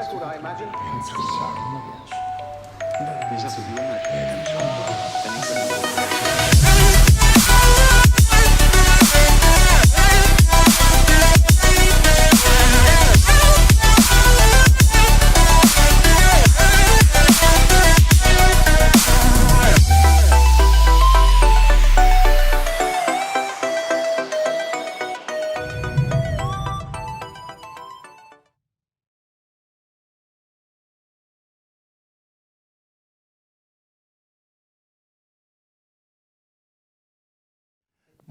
record, I imagine.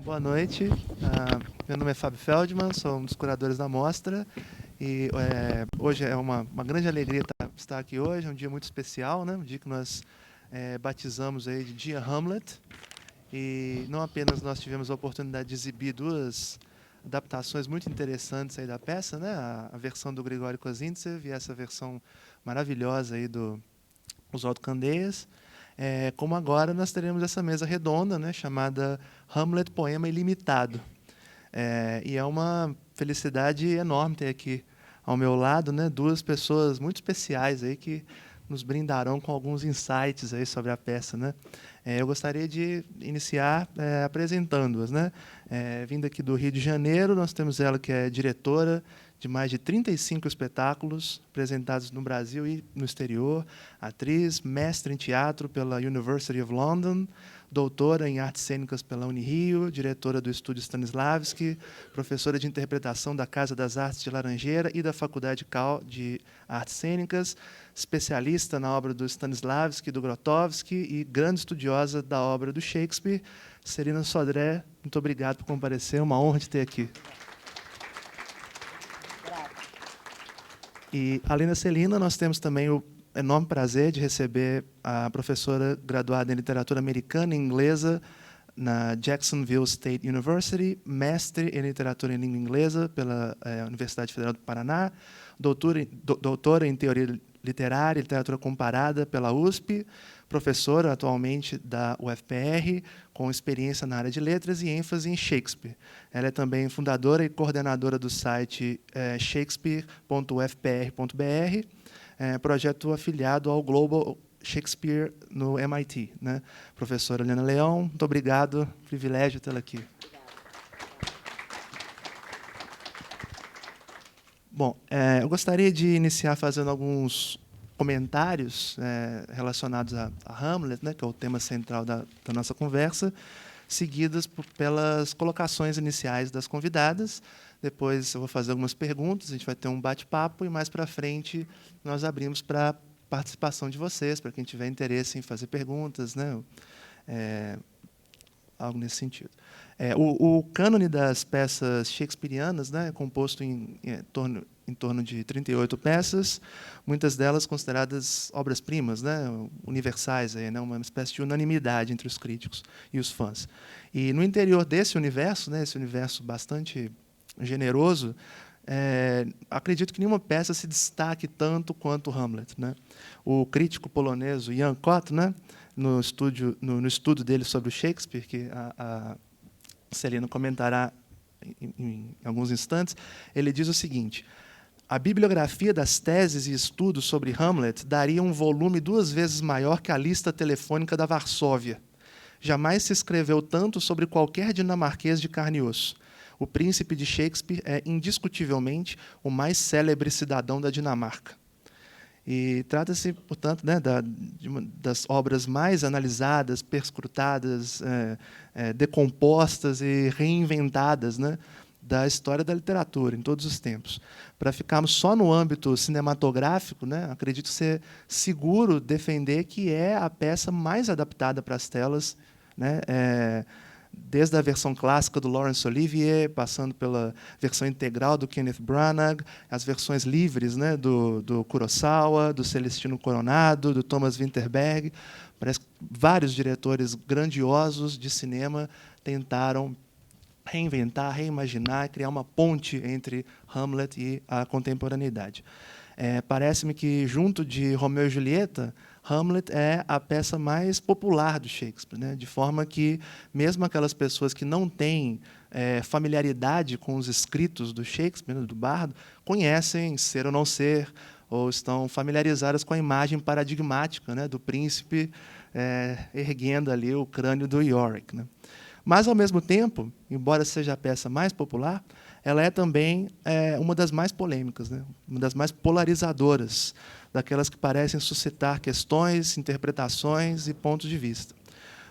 Boa noite, meu nome é Fábio Feldman, sou um dos curadores da mostra e hoje é uma grande alegria estar aqui hoje, é um dia muito especial, né? Um dia que nós batizamos aí de Dia Hamlet, e não apenas nós tivemos a oportunidade de exibir duas adaptações muito interessantes aí da peça, né? A versão do Grigori Kozintsev e essa versão maravilhosa aí do Oswaldo Candeias. Como agora nós teremos essa mesa redonda, né, chamada Hamlet Poema Ilimitado. E é uma felicidade enorme ter aqui ao meu lado, né, duas pessoas muito especiais aí que nos brindarão com alguns insights aí sobre a peça, né? Eu gostaria de iniciar apresentando-as, né? Vindo aqui do Rio de Janeiro, nós temos ela que é diretora de mais de 35 espetáculos apresentados no Brasil e no exterior, atriz, mestre em teatro pela University of London, doutora em artes cênicas pela Unirio, diretora do Estúdio Stanislavski, professora de interpretação da Casa das Artes de Laranjeira e da Faculdade Cal de Artes Cênicas, especialista na obra do Stanislavski e do Grotowski e grande estudiosa da obra do Shakespeare. Celina Sodré, muito obrigado por comparecer, é uma honra te ter aqui. E, além da Celina, nós temos também o enorme prazer de receber a professora graduada em literatura americana e inglesa na Jacksonville State University, mestre em literatura em língua inglesa pela Universidade Federal do Paraná, doutora em teoria literária e literatura comparada pela USP, professora atualmente da UFPR, com experiência na área de letras e ênfase em Shakespeare. Ela é também fundadora e coordenadora do site shakespeare.ufpr.br, projeto afiliado ao Global Shakespeare no MIT, né? Professora Helena Leão, muito obrigado, privilégio tê-la aqui. Bom, eu gostaria de iniciar fazendo alguns comentários relacionados a Hamlet, né, que é o tema central da nossa conversa, seguidas pelas colocações iniciais das convidadas. Depois eu vou fazer algumas perguntas, a gente vai ter um bate-papo e mais para frente nós abrimos para participação de vocês, para quem tiver interesse em fazer perguntas, né, algo nesse sentido. O cânone das peças shakespearianas, né, é composto em torno de 38 peças, muitas delas consideradas obras-primas, né, universais, aí, né, uma espécie de unanimidade entre os críticos e os fãs. E no interior desse universo, né, esse universo bastante generoso, acredito que nenhuma peça se destaque tanto quanto Hamlet, né? O crítico polonês Jan Kot, né, no estudo dele sobre o Shakespeare, que a Celina comentará em alguns instantes, ele diz o seguinte: a bibliografia das teses e estudos sobre Hamlet daria um volume 2 vezes maior que a lista telefônica da Varsóvia. Jamais se escreveu tanto sobre qualquer dinamarquês de carne e osso. O príncipe de Shakespeare é, indiscutivelmente, o mais célebre cidadão da Dinamarca. E trata-se, portanto, né, de uma das obras mais analisadas, perscrutadas, decompostas e reinventadas, né, da história da literatura, em todos os tempos. Para ficarmos só no âmbito cinematográfico, né, acredito ser seguro defender que é a peça mais adaptada para as telas, né, desde a versão clássica do Laurence Olivier, passando pela versão integral do Kenneth Branagh, as versões livres, né, do Kurosawa, do Celestino Coronado, do Thomas Vinterberg. Parece que vários diretores grandiosos de cinema tentaram reinventar, reimaginar, criar uma ponte entre Hamlet e a contemporaneidade. Parece-me que, junto de Romeu e Julieta, Hamlet é a peça mais popular do Shakespeare, né? De forma que, mesmo aquelas pessoas que não têm familiaridade com os escritos do Shakespeare, do Bardo, conhecem, ser ou não ser, ou estão familiarizadas com a imagem paradigmática, né, do príncipe erguendo ali o crânio do Yorick, né? Mas, ao mesmo tempo, embora seja a peça mais popular, ela é também uma das mais polêmicas, né? Uma das mais polarizadoras, daquelas que parecem suscitar questões, interpretações e pontos de vista.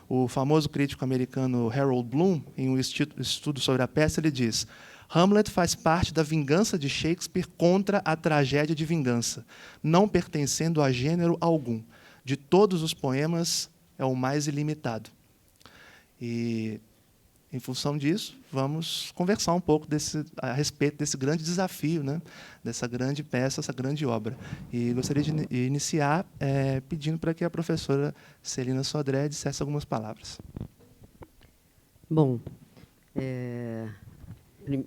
O famoso crítico americano Harold Bloom, em um estudo sobre a peça, ele diz: Hamlet faz parte da vingança de Shakespeare contra a tragédia de vingança, não pertencendo a gênero algum. De todos os poemas, é o mais ilimitado. E, em função disso, vamos conversar um pouco a respeito desse grande desafio, né, dessa grande peça, essa grande obra. E gostaria de iniciar pedindo para que a professora Celina Sodré dissesse algumas palavras. Bom,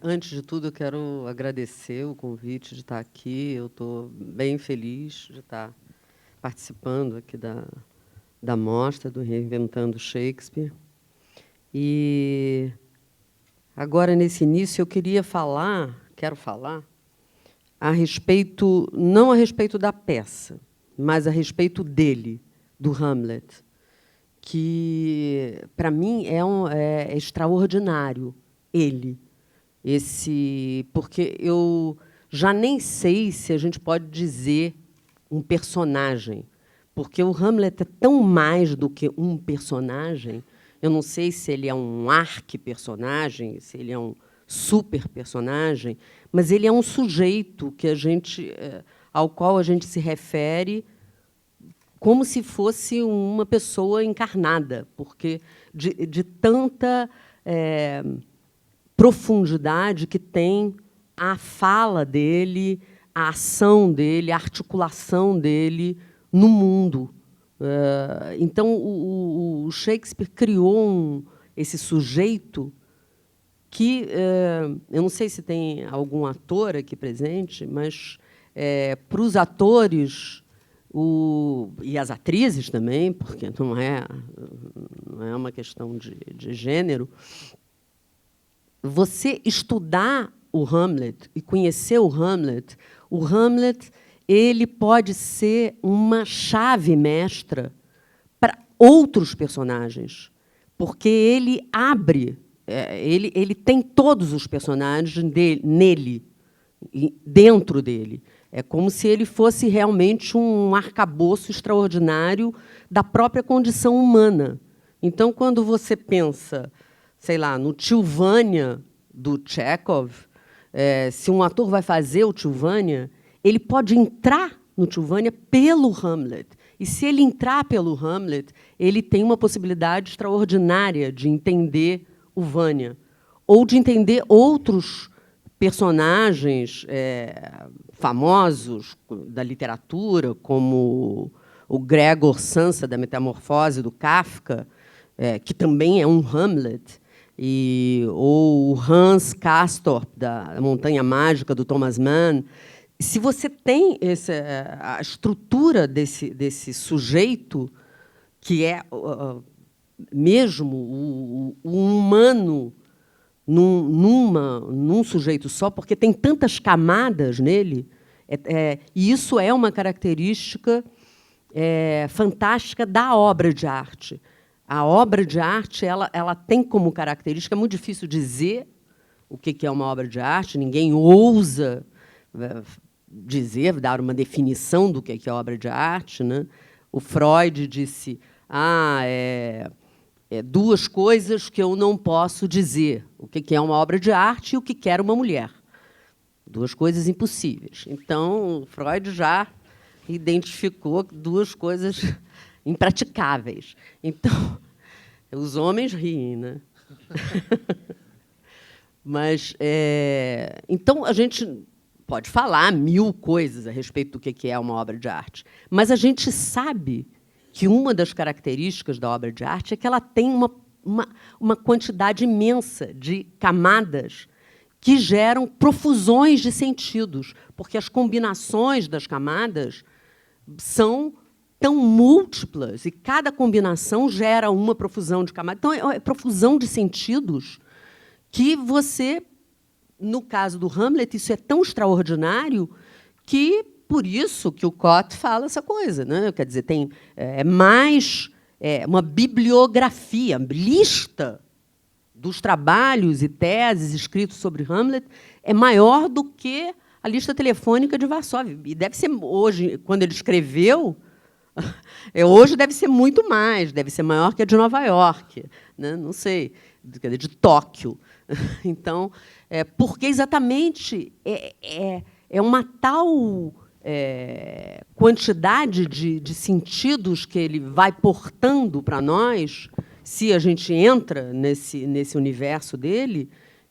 antes de tudo, eu quero agradecer o convite de estar aqui. Eu estou bem feliz de estar participando aqui da mostra do Reinventando Shakespeare. E agora, nesse início, eu quero falar a respeito, não a respeito da peça, mas a respeito dele, do Hamlet, que, para mim, é extraordinário, ele. Porque eu já nem sei se a gente pode dizer um personagem, porque o Hamlet é tão mais do que um personagem. Eu não sei se ele é um arqui-personagem, se ele é um super-personagem, mas ele é um sujeito que ao qual a gente se refere como se fosse uma pessoa encarnada, porque de tanta profundidade que tem a fala dele, a ação dele, a articulação dele no mundo. Então, o Shakespeare criou esse sujeito que, eu não sei se tem algum ator aqui presente, mas, para os atores e as atrizes também, porque não é uma questão de gênero, você estudar o Hamlet e conhecer o Hamlet ele pode ser uma chave mestra para outros personagens, porque ele abre, ele tem todos os personagens nele, dentro dele. É como se ele fosse realmente um arcabouço extraordinário da própria condição humana. Então, quando você pensa, sei lá, no Tio Vânia, do Chekhov, se um ator vai fazer o Tio Vânia, ele pode entrar no Tio Vânia pelo Hamlet. E, se ele entrar pelo Hamlet, ele tem uma possibilidade extraordinária de entender o Vânia, ou de entender outros personagens famosos da literatura, como o Gregor Samsa, da Metamorfose, do Kafka, que também é um Hamlet, ou o Hans Castorp, da Montanha Mágica, do Thomas Mann. Se você tem a estrutura desse sujeito, que é mesmo o humano num sujeito só, porque tem tantas camadas nele, e isso é uma característica fantástica da obra de arte. A obra de arte ela tem como característica, é muito difícil dizer o que é uma obra de arte, ninguém ousa dar uma definição do que é obra de arte, né? O Freud disse: duas coisas que eu não posso dizer, o que é uma obra de arte e o que quer uma mulher. Duas coisas impossíveis. Então, Freud já identificou duas coisas impraticáveis. Então, os homens riem, né? Mas, então, a gente pode falar 1000 coisas a respeito do que é uma obra de arte, mas a gente sabe que uma das características da obra de arte é que ela tem uma quantidade imensa de camadas que geram profusões de sentidos, porque as combinações das camadas são tão múltiplas, e cada combinação gera uma profusão de camadas. Então, é profusão de sentidos que você, no caso do Hamlet, isso é tão extraordinário que por isso que o Cott fala essa coisa, né? Quer dizer, tem mais uma bibliografia, lista dos trabalhos e teses escritos sobre Hamlet é maior do que a lista telefônica de Varsóvia. E deve ser hoje, quando ele escreveu, hoje deve ser muito mais, deve ser maior que a de Nova York, né? Não sei, de Tóquio. Então, porque exatamente é uma tal quantidade de sentidos que ele vai portando para nós, se a gente entra nesse universo dele,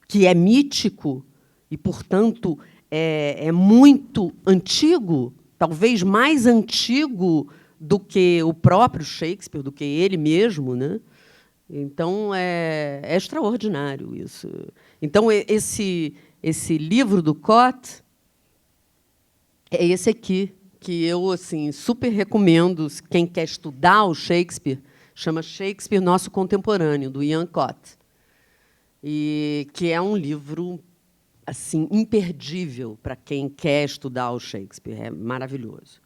que é mítico e, portanto, é muito antigo, talvez mais antigo do que o próprio Shakespeare, do que ele mesmo, né? Então, é extraordinário isso. Então, esse livro do Cott é esse aqui, que eu assim, super recomendo, quem quer estudar o Shakespeare, chama Shakespeare Nosso Contemporâneo, do Ian Cott, e que é um livro assim imperdível para quem quer estudar o Shakespeare. É maravilhoso.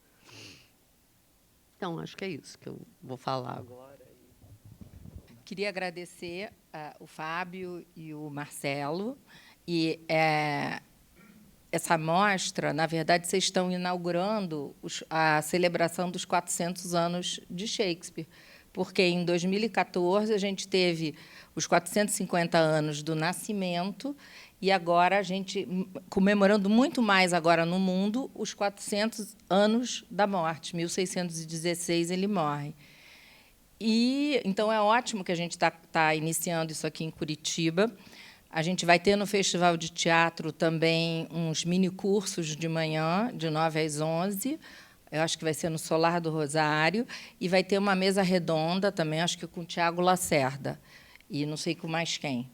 Então, acho que é isso que eu vou falar agora. Queria agradecer o Fábio e o Marcelo. E essa mostra, na verdade, vocês estão inaugurando a celebração dos 400 anos de Shakespeare, porque, em 2014, a gente teve os 450 anos do nascimento e agora a gente, comemorando muito mais agora no mundo, os 400 anos da morte. 1616 ele morre. E, então, é ótimo que a gente está iniciando isso aqui em Curitiba. A gente vai ter no Festival de Teatro também uns mini-cursos de manhã, de 9 às 11. Eu acho que vai ser no Solar do Rosário. E vai ter uma mesa redonda também, acho que com o Tiago Lacerda. E não sei com mais quem.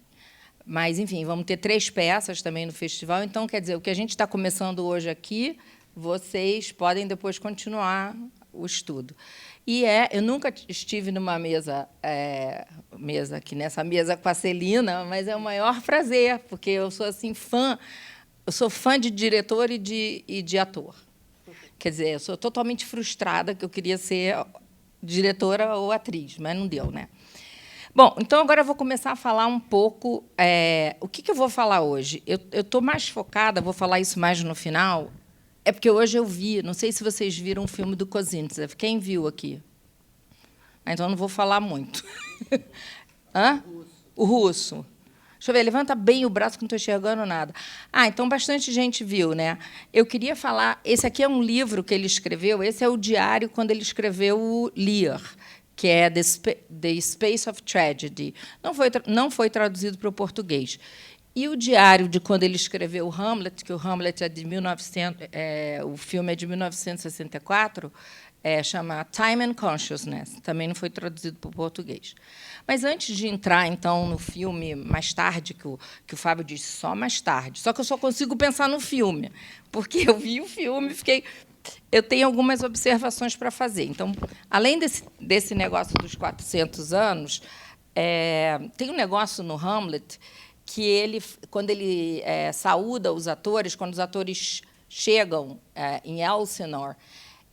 Mas, enfim, vamos ter 3 peças também no festival. Então, quer dizer, o que a gente está começando hoje aqui, vocês podem depois continuar o estudo. E eu nunca estive numa mesa aqui nessa mesa com a Celina, mas é o maior prazer, porque eu sou assim eu sou fã de diretor e de ator. Quer dizer, eu sou totalmente frustrada, que eu queria ser diretora ou atriz, mas não deu, né? Bom, então agora eu vou começar a falar um pouco o que eu vou falar hoje. Eu estou mais focada, vou falar isso mais no final. É porque hoje eu vi, não sei se vocês viram um filme do Kozintsev. Quem viu aqui? Então, não vou falar muito. Hã? O russo. Deixa eu ver, levanta bem o braço, que não estou enxergando nada. Então, bastante gente viu, né? Eu queria falar... Esse aqui é um livro que ele escreveu, esse é o diário quando ele escreveu o Lear, que é The Space of Tragedy. Não foi traduzido para o português. E o diário de quando ele escreveu o Hamlet, que o Hamlet é de 1900, o filme é de 1964, chama Time and Consciousness. Também não foi traduzido para o português. Mas antes de entrar, então, no filme mais tarde, que o Fábio disse, só mais tarde. Só que eu só consigo pensar no filme, porque eu vi o filme e fiquei... Eu tenho algumas observações para fazer. Então, além desse negócio dos 400 anos, tem um negócio no Hamlet que ele, quando ele saúda os atores, quando os atores chegam em Elsinore,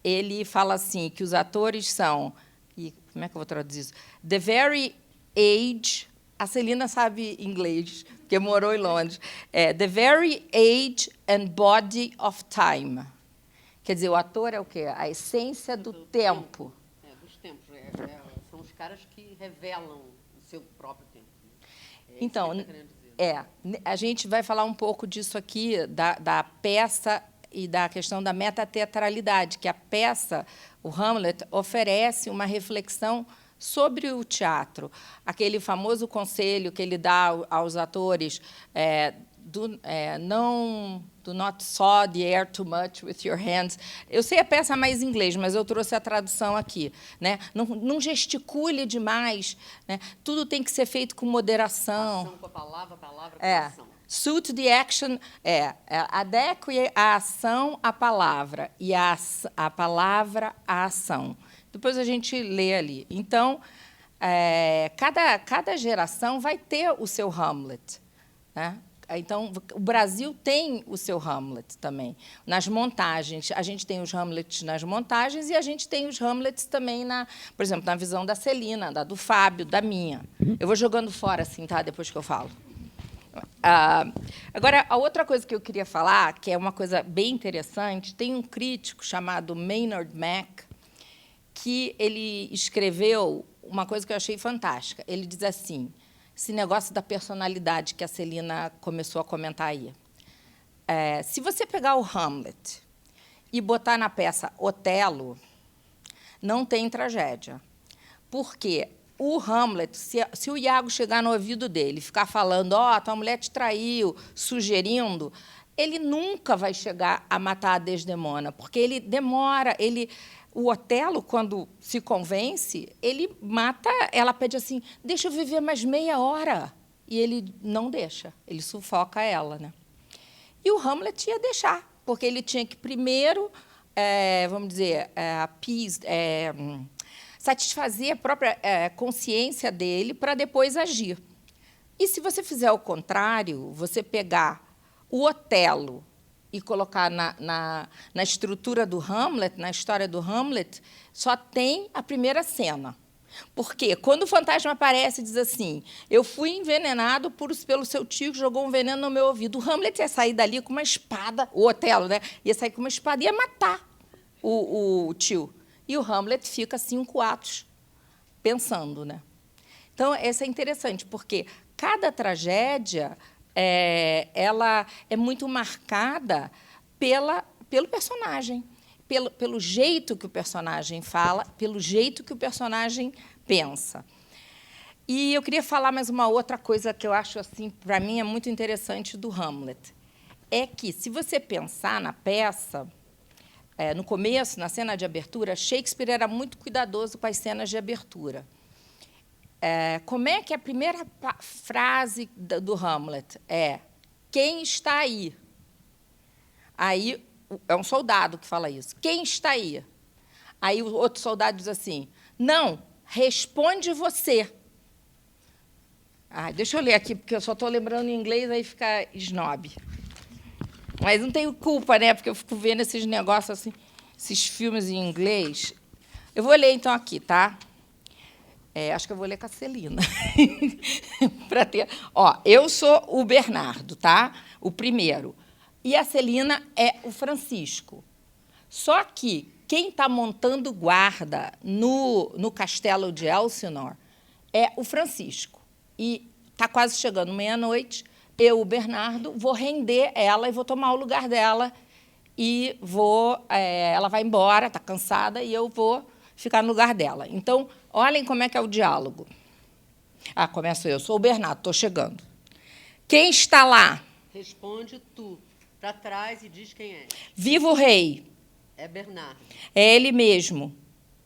ele fala assim, que os atores são... E como é que eu vou traduzir isso? The very age... A Celina sabe inglês, porque morou em Londres. The very age and body of time. Quer dizer, o ator é o quê? A essência do tempo. Dos tempos. São os caras que revelam o seu próprio tempo. Então, a gente vai falar um pouco disso aqui, da peça e da questão da metateatralidade, que a peça, o Hamlet, oferece uma reflexão sobre o teatro. Aquele famoso conselho que ele dá aos atores, do not saw the air too much with your hands. Eu sei a peça mais em inglês, mas eu trouxe a tradução aqui, né? Não gesticule demais, né? Tudo tem que ser feito com moderação. Ação com a palavra com a ação. Suit the action, adeque a ação à palavra e a palavra à ação. Depois a gente lê ali. Então, cada geração vai ter o seu Hamlet, né? Então, o Brasil tem o seu Hamlet também. Nas montagens, a gente tem os Hamlets nas montagens e a gente tem os Hamlets também, por exemplo, na visão da Celina, da do Fábio, da minha. Eu vou jogando fora, assim, tá? Depois que eu falo. Agora, a outra coisa que eu queria falar, que é uma coisa bem interessante, tem um crítico chamado Maynard Mack, que ele escreveu uma coisa que eu achei fantástica. Ele diz assim, esse negócio da personalidade que a Celina começou a comentar aí. Se você pegar o Hamlet e botar na peça Otelo, não tem tragédia. Porque o Hamlet, se o Iago chegar no ouvido dele e ficar falando, tua mulher te traiu, sugerindo, ele nunca vai chegar a matar a Desdemona, porque ele demora, o Otelo, quando se convence, ele mata, ela pede assim, deixa eu viver mais meia hora. E ele não deixa, ele sufoca ela. Né? E o Hamlet ia deixar, porque ele tinha que primeiro, vamos dizer, satisfazer a própria consciência dele para depois agir. E, se você fizer o contrário, você pegar o Otelo e colocar na estrutura do Hamlet, na história do Hamlet, só tem a primeira cena. Porque, quando o fantasma aparece e diz assim, eu fui envenenado pelo seu tio que jogou um veneno no meu ouvido, o Hamlet ia sair dali com uma espada, o Otelo, né? Ia sair com uma espada e ia matar o tio. E o Hamlet fica 5 atos pensando. Né? Então, isso é interessante, porque cada tragédia ela é muito marcada pelo personagem, pelo jeito que o personagem fala, pelo jeito que o personagem pensa. E eu queria falar mais uma outra coisa que eu acho, assim, para mim, é muito interessante do Hamlet. É que, se você pensar na peça, no começo, na cena de abertura, Shakespeare era muito cuidadoso com as cenas de abertura. Como é que a primeira frase do Hamlet é quem está aí? Aí é um soldado que fala isso. Quem está aí? Aí o outro soldado diz assim, não, responde você. Deixa eu ler aqui, porque eu só estou lembrando em inglês, aí fica snob. Mas não tenho culpa, né? Porque eu fico vendo esses negócios assim, esses filmes em inglês. Eu vou ler, então, aqui, tá? Acho que eu vou ler com a Celina. Para ter. Eu sou o Bernardo, tá? O primeiro. E a Celina é o Francisco. Só que quem está montando guarda no castelo de Elsinore é o Francisco. E está quase chegando meia-noite. Eu, o Bernardo, vou render ela e vou tomar o lugar dela. E ela vai embora, está cansada, e eu vou ficar no lugar dela. Então, olhem como é que é o diálogo. Começo eu. Sou o Bernardo, estou chegando. Quem está lá? Responde tu. Para trás e diz quem é. Viva o rei. É Bernardo. É ele mesmo.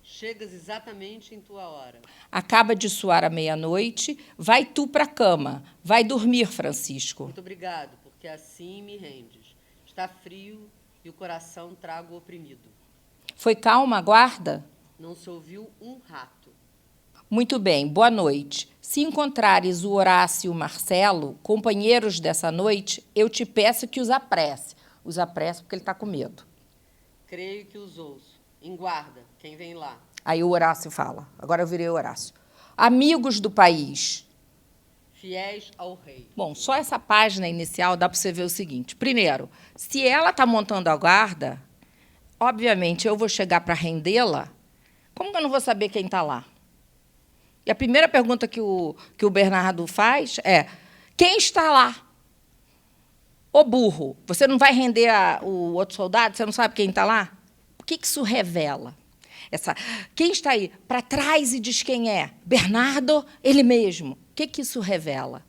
Chegas exatamente em tua hora. Acaba de soar a meia-noite. Vai tu para a cama. Vai dormir, Francisco. Muito obrigado, porque assim me rendes. Está frio e o coração trago oprimido. Foi calma a guarda? Não se ouviu um rato. Muito bem, boa noite. Se encontrares o Horácio e o Marcelo, companheiros dessa noite, eu te peço que os apresse. Os apresse porque ele está com medo. Creio que os ouço. Em guarda, quem vem lá? Aí o Horácio fala. Agora eu virei o Horácio. Amigos do país. Fiéis ao rei. Bom, só essa página inicial dá para você ver o seguinte. Primeiro, se ela está montando a guarda, obviamente eu vou chegar para rendê-la, como que eu não vou saber quem está lá? E a primeira pergunta que o Bernardo faz é, quem está lá? Ô burro, você não vai render o outro soldado? Você não sabe quem está lá? O que isso revela? Quem está aí? Para trás e diz quem é? Bernardo, ele mesmo. O que isso revela?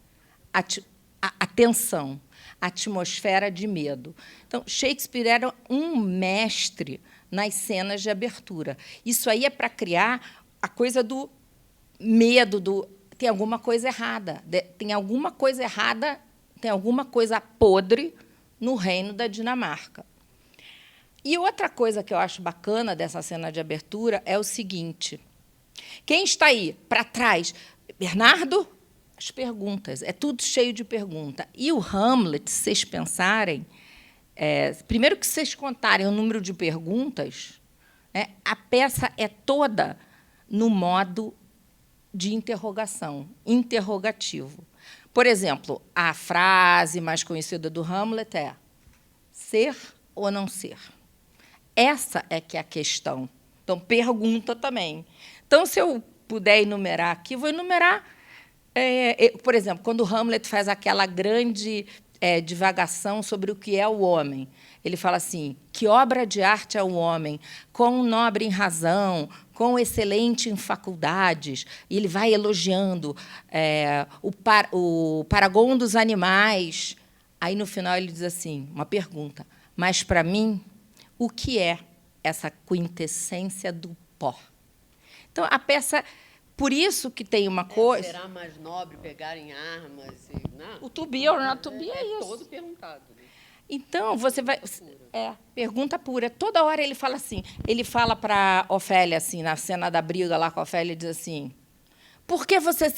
A tensão, a atmosfera de medo. Então, Shakespeare era um mestre nas cenas de abertura. Isso aí é para criar a coisa do medo, tem alguma coisa errada, tem alguma coisa podre no reino da Dinamarca. E outra coisa que eu acho bacana dessa cena de abertura é o seguinte, quem está aí para trás? Bernardo, as perguntas. É tudo cheio de pergunta. E o Hamlet, se vocês pensarem, primeiro que vocês contarem o número de perguntas, a peça é toda no modo de interrogação, interrogativo. Por exemplo, a frase mais conhecida do Hamlet é ser ou não ser. Essa é que é a questão. Então, pergunta também. Então, se eu puder enumerar aqui, vou enumerar, por exemplo, quando o Hamlet faz aquela grande divagação sobre o que é o homem. Ele fala assim, que obra de arte é o homem, quão nobre em razão, quão excelente em faculdades. E ele vai elogiando o paragon dos animais. Aí, no final, ele diz assim, uma pergunta, mas, para mim, o que é essa quintessência do pó? Então, a peça... Por isso que tem uma coisa... Será mais nobre pegar em armas? O to be or not to be é isso. Todo perguntado. Né? Então, você vai... pergunta pura. Toda hora ele fala assim. Ele fala para Ofélia, assim, na cena da briga lá com a Ofélia, ele diz assim, por que você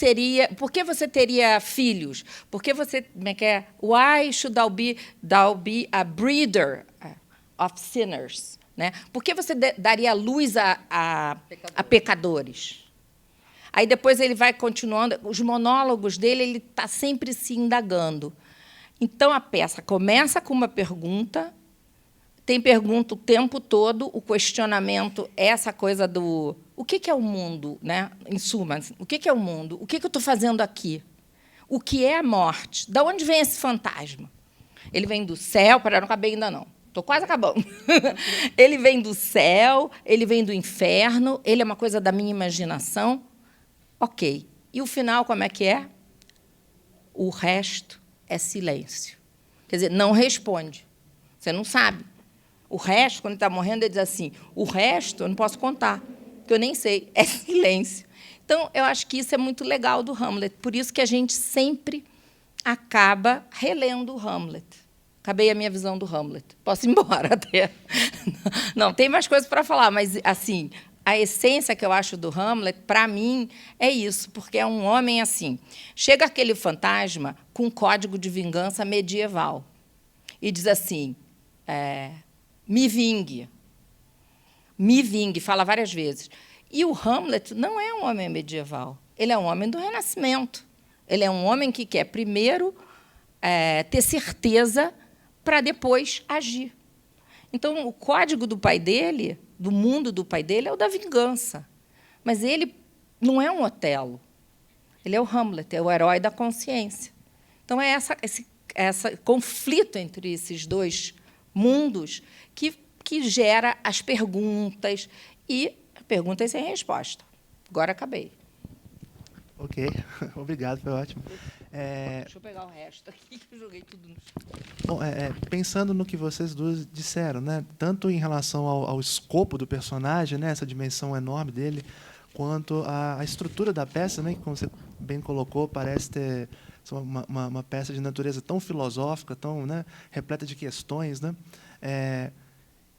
teria filhos? Por que você... Como é que é? Why should thou be a breeder of sinners? Né? Por que você daria luz a pecadores? Aí, depois, ele vai continuando. Os monólogos dele, ele está sempre se indagando. Então, a peça começa com uma pergunta, tem pergunta o tempo todo, o questionamento é essa coisa do... O que é o mundo? Né? Em suma, o que é o mundo? O que eu estou fazendo aqui? O que é a morte? De onde vem esse fantasma? Ele vem do céu... Não acabei ainda, não. Estou quase acabando. Ele vem do céu, ele vem do inferno, ele é uma coisa da minha imaginação. Ok. E o final, como é que é? O resto é silêncio. Quer dizer, não responde. Você não sabe. O resto, quando ele está morrendo, ele diz assim, o resto eu não posso contar, porque eu nem sei. É silêncio. Então, eu acho que isso é muito legal do Hamlet. Por isso que a gente sempre acaba relendo o Hamlet. Acabei a minha visão do Hamlet. Posso ir embora até. Não, tem mais coisas para falar, mas, assim... A essência que eu acho do Hamlet, para mim, é isso, porque é um homem assim. Chega aquele fantasma com um código de vingança medieval e diz assim, me vingue, fala várias vezes. E o Hamlet não é um homem medieval, ele é um homem do Renascimento. Ele é um homem que quer, primeiro, ter certeza para depois agir. Então, o código do pai dele... do mundo do pai dele é o da vingança. Mas ele não é um Otelo. Ele é o Hamlet, é o herói da consciência. Então, é esse conflito entre esses dois mundos que gera as perguntas e perguntas sem resposta. Agora acabei. Ok, obrigado, foi ótimo. Deixa eu pegar o resto aqui, que eu joguei tudo no chão. Bom, pensando no que vocês duas disseram, né, tanto em relação ao escopo do personagem, né, essa dimensão enorme dele, quanto à estrutura da peça, né, que, como você bem colocou, parece ter uma peça de natureza tão filosófica, tão, né, repleta de questões, né,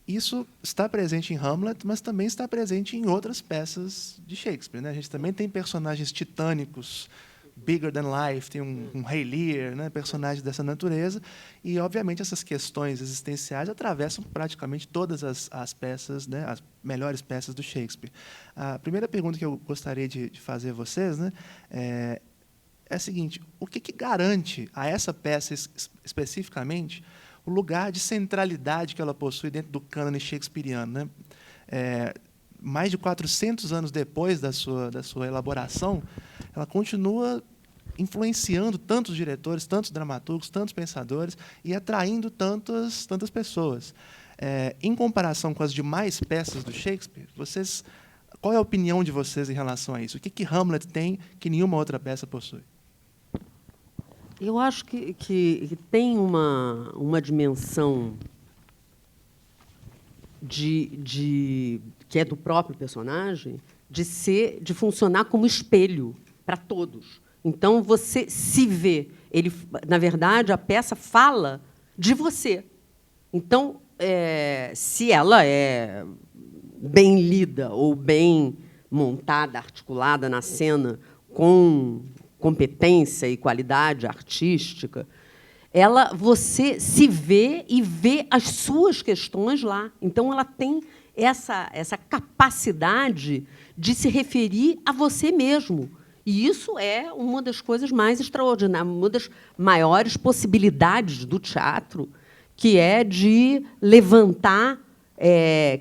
isso está presente em Hamlet, mas também está presente em outras peças de Shakespeare. Né? A gente também tem personagens titânicos, bigger than life, tem um Rei Lear, né? Personagens dessa natureza, e, obviamente, essas questões existenciais atravessam praticamente todas as peças, né? As melhores peças do Shakespeare. A primeira pergunta que eu gostaria de fazer a vocês, né, é a seguinte, o que garante a essa peça, especificamente, o lugar de centralidade que ela possui dentro do cânone shakespeariano, né? Mais de 400 anos depois da sua elaboração, ela continua influenciando tantos diretores, tantos dramaturgos, tantos pensadores e atraindo tantas pessoas. Em comparação com as demais peças do Shakespeare, qual é a opinião de vocês em relação a isso? O que Hamlet tem que nenhuma outra peça possui? Eu acho que tem uma dimensão que é do próprio personagem, de funcionar como espelho para todos. Então, você se vê. Na verdade, a peça fala de você. Então, se ela é bem lida ou bem montada, articulada na cena, com competência e qualidade artística, você se vê e vê as suas questões lá. Então, ela tem essa capacidade de se referir a você mesmo. E isso é uma das coisas mais extraordinárias, uma das maiores possibilidades do teatro, que é de levantar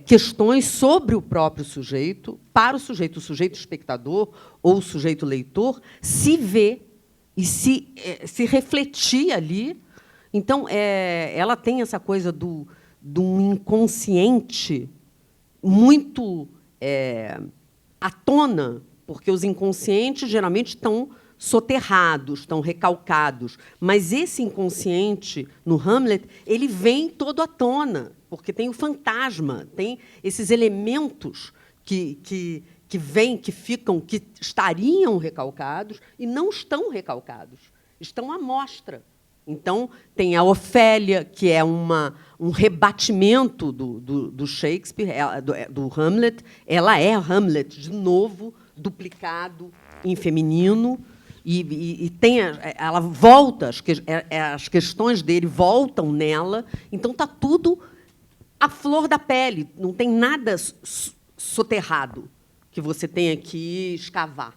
questões sobre o próprio sujeito, para o sujeito espectador ou o sujeito leitor, se ver e se refletir ali. Então, ela tem essa coisa do inconsciente muito à tona, porque os inconscientes geralmente estão soterrados, estão recalcados. Mas esse inconsciente, no Hamlet, ele vem todo à tona, porque tem o fantasma, tem esses elementos que vêm, que estariam recalcados e não estão recalcados, estão à mostra. Então, tem a Ofélia, que é um rebatimento do Shakespeare, do Hamlet. Ela é Hamlet, de novo, duplicado em feminino, e ela volta, as questões dele voltam nela. Então, está tudo à flor da pele, não tem nada soterrado que você tenha que escavar.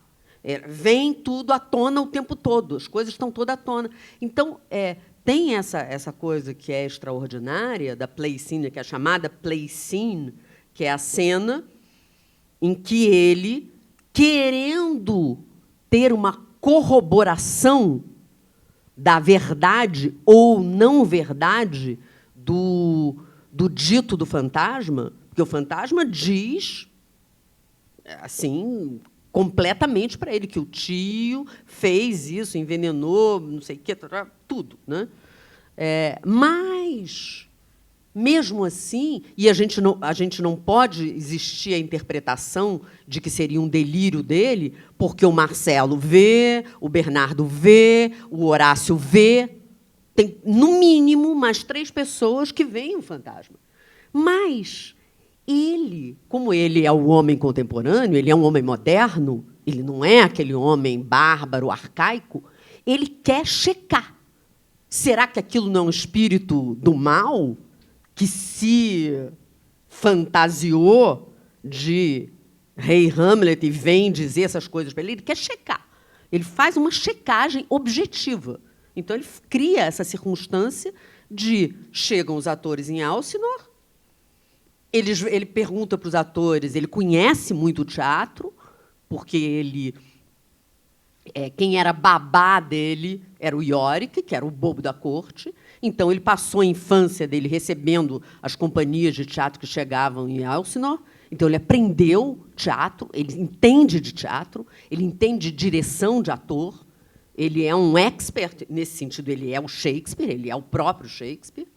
Vem tudo à tona o tempo todo, as coisas estão todas à tona. Então, tem essa coisa que é extraordinária da play scene, que é a chamada play scene, que é a cena em que ele, querendo ter uma corroboração da verdade ou não verdade do dito do fantasma, porque o fantasma diz, assim, completamente para ele que o tio fez isso, envenenou, não sei o quê, tudo, né? Mas, mesmo assim, e a gente não pode existir a interpretação de que seria um delírio dele, porque o Marcelo vê, o Bernardo vê, o Horácio vê. Tem, no mínimo, mais 3 pessoas que veem o fantasma. Mas ele, como ele é o homem contemporâneo, ele é um homem moderno, ele não é aquele homem bárbaro, arcaico, ele quer checar. Será que aquilo não é um espírito do mal que se fantasiou de rei Hamlet e vem dizer essas coisas para ele? Ele quer checar. Ele faz uma checagem objetiva. Então, ele cria essa circunstância de chegam os atores em Elsinore, ele pergunta para os atores, ele conhece muito o teatro, porque quem era babá dele era o Yorick, que era o bobo da corte. Então, ele passou a infância dele recebendo as companhias de teatro que chegavam em Elsinore. Então, ele aprendeu teatro, ele entende de teatro, ele entende direção de ator. Ele é um expert, nesse sentido, ele é o Shakespeare, ele é o próprio Shakespeare.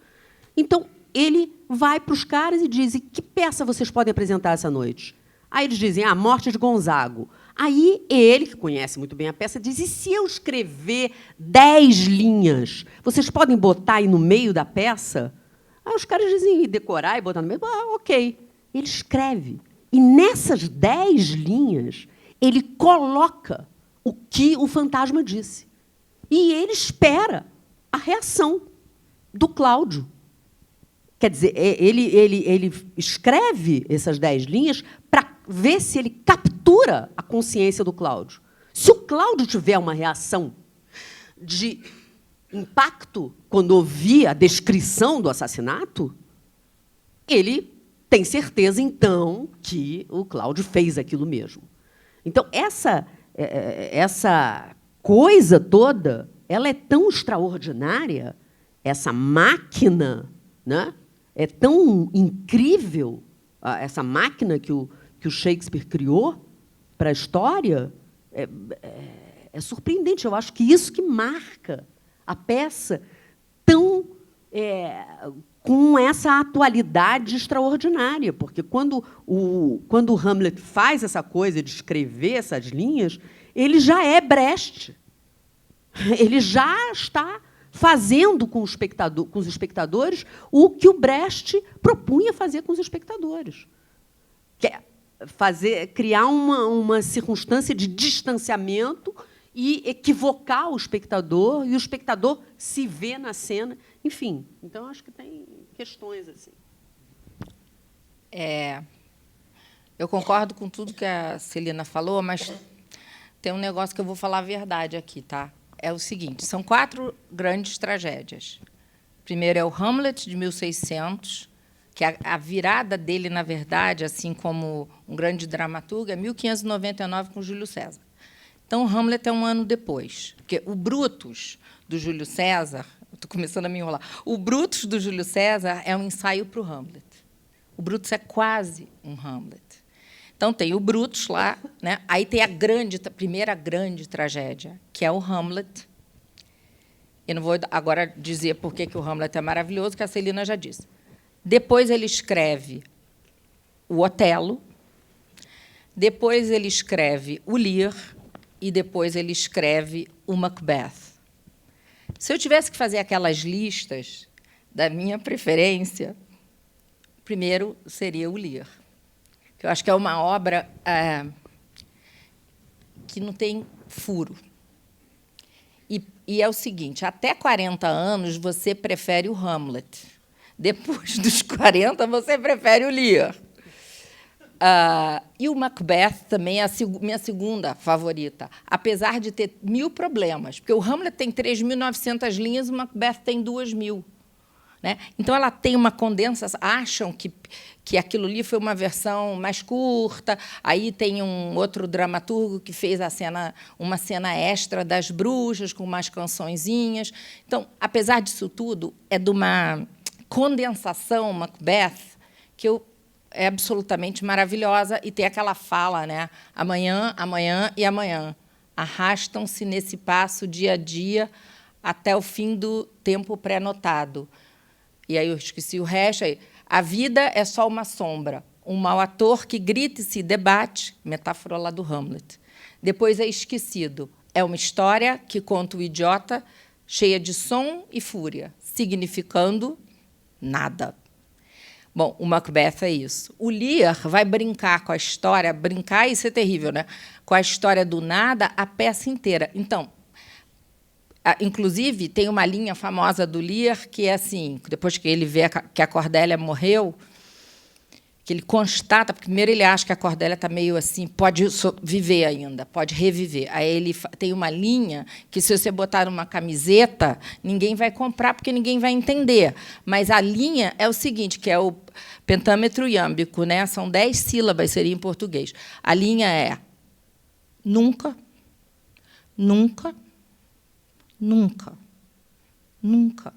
Então, ele vai para os caras e diz: que peça vocês podem apresentar essa noite? Aí eles dizem: A Morte de Gonzago. Aí ele, que conhece muito bem a peça, diz: e se eu escrever 10 linhas, vocês podem botar aí no meio da peça? Aí os caras dizem: e decorar e botar no meio? Ok. Ele escreve. E nessas 10 linhas, ele coloca o que o fantasma disse. E ele espera a reação do Cláudio. Quer dizer, ele escreve essas 10 linhas para ver se ele captura a consciência do Cláudio. Se o Cláudio tiver uma reação de impacto quando ouvir a descrição do assassinato, ele tem certeza, então, que o Cláudio fez aquilo mesmo. Então, essa coisa toda, ela é tão extraordinária, essa máquina, né? É tão incrível, essa máquina que o Shakespeare criou para a história, é surpreendente. Eu acho que isso que marca a peça tão com essa atualidade extraordinária, porque quando o Hamlet faz essa coisa de escrever essas linhas, ele já é Brecht. Ele já está fazendo com os espectadores o que o Brecht propunha fazer com os espectadores. Que é criar uma circunstância de distanciamento e equivocar o espectador, e o espectador se vê na cena. Enfim, então, acho que tem questões assim. Eu concordo com tudo que a Celina falou, mas tem um negócio que eu vou falar a verdade aqui, tá? É o seguinte, são 4 grandes tragédias. Primeiro é o Hamlet, de 1600, que a virada dele, na verdade, assim como um grande dramaturgo, é 1599, com Júlio César. Então, o Hamlet é um ano depois. Porque o Brutus, do Júlio César, estou começando a me enrolar, o Brutus, do Júlio César, é um ensaio para o Hamlet. O Brutus é quase um Hamlet. Então, tem o Brutus lá, né? Aí tem a primeira grande tragédia, que é o Hamlet. Eu não vou agora dizer por que o Hamlet é maravilhoso, que a Celina já disse. Depois ele escreve o Otelo, depois ele escreve o Lear e depois ele escreve o Macbeth. Se eu tivesse que fazer aquelas listas da minha preferência, primeiro seria o Lear, que eu acho que é uma obra que não tem furo. E é o seguinte, até 40 anos você prefere o Hamlet. Depois dos 40, você prefere o Lear. E o Macbeth também é a minha segunda favorita, apesar de ter 1000 problemas, porque o Hamlet tem 3.900 linhas, o Macbeth tem 2.000. Né? Então, ela tem uma condensação. Acham que aquilo ali foi uma versão mais curta. Aí tem um outro dramaturgo que fez uma cena extra das bruxas, com umas cançõezinhas. Então, apesar disso tudo, é de uma condensação, Macbeth, que é absolutamente maravilhosa, e tem aquela fala, né? Amanhã, amanhã e amanhã. Arrastam-se nesse passo dia a dia até o fim do tempo pré-notado. E aí eu esqueci o resto. Aí, a vida é só uma sombra, um mau ator que grita e se debate, metáfora lá do Hamlet. Depois é esquecido. É uma história que conta o idiota, cheia de som e fúria, significando nada. Bom, o Macbeth é isso. O Lear vai brincar com a história, brincar, isso é terrível, né? Com a história do nada, a peça inteira. Então, inclusive, tem uma linha famosa do Lear que é assim, depois que ele vê que a Cordélia morreu, que ele constata, primeiro ele acha que a Cordélia está meio assim, pode viver ainda, pode reviver. Aí ele tem uma linha que, se você botar numa camiseta, ninguém vai comprar, porque ninguém vai entender. Mas a linha é o seguinte, que é o pentâmetro iâmbico, né? São 10 sílabas, seria em português. A linha é nunca, nunca, nunca, nunca,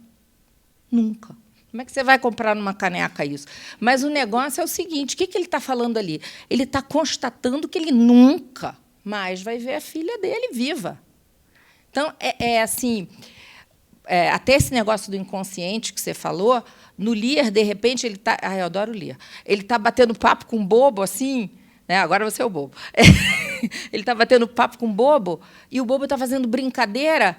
nunca. Como é que você vai comprar numa caneca isso? Mas o negócio é o seguinte, o que ele está falando ali? Ele está constatando que ele nunca mais vai ver a filha dele viva. Então, assim, até esse negócio do inconsciente que você falou, no Lear, de repente, ele está... eu adoro o Lear. Ele está batendo papo com um bobo, assim... Né? Agora você é o bobo. Ele está batendo papo com um bobo, e o bobo está fazendo brincadeira...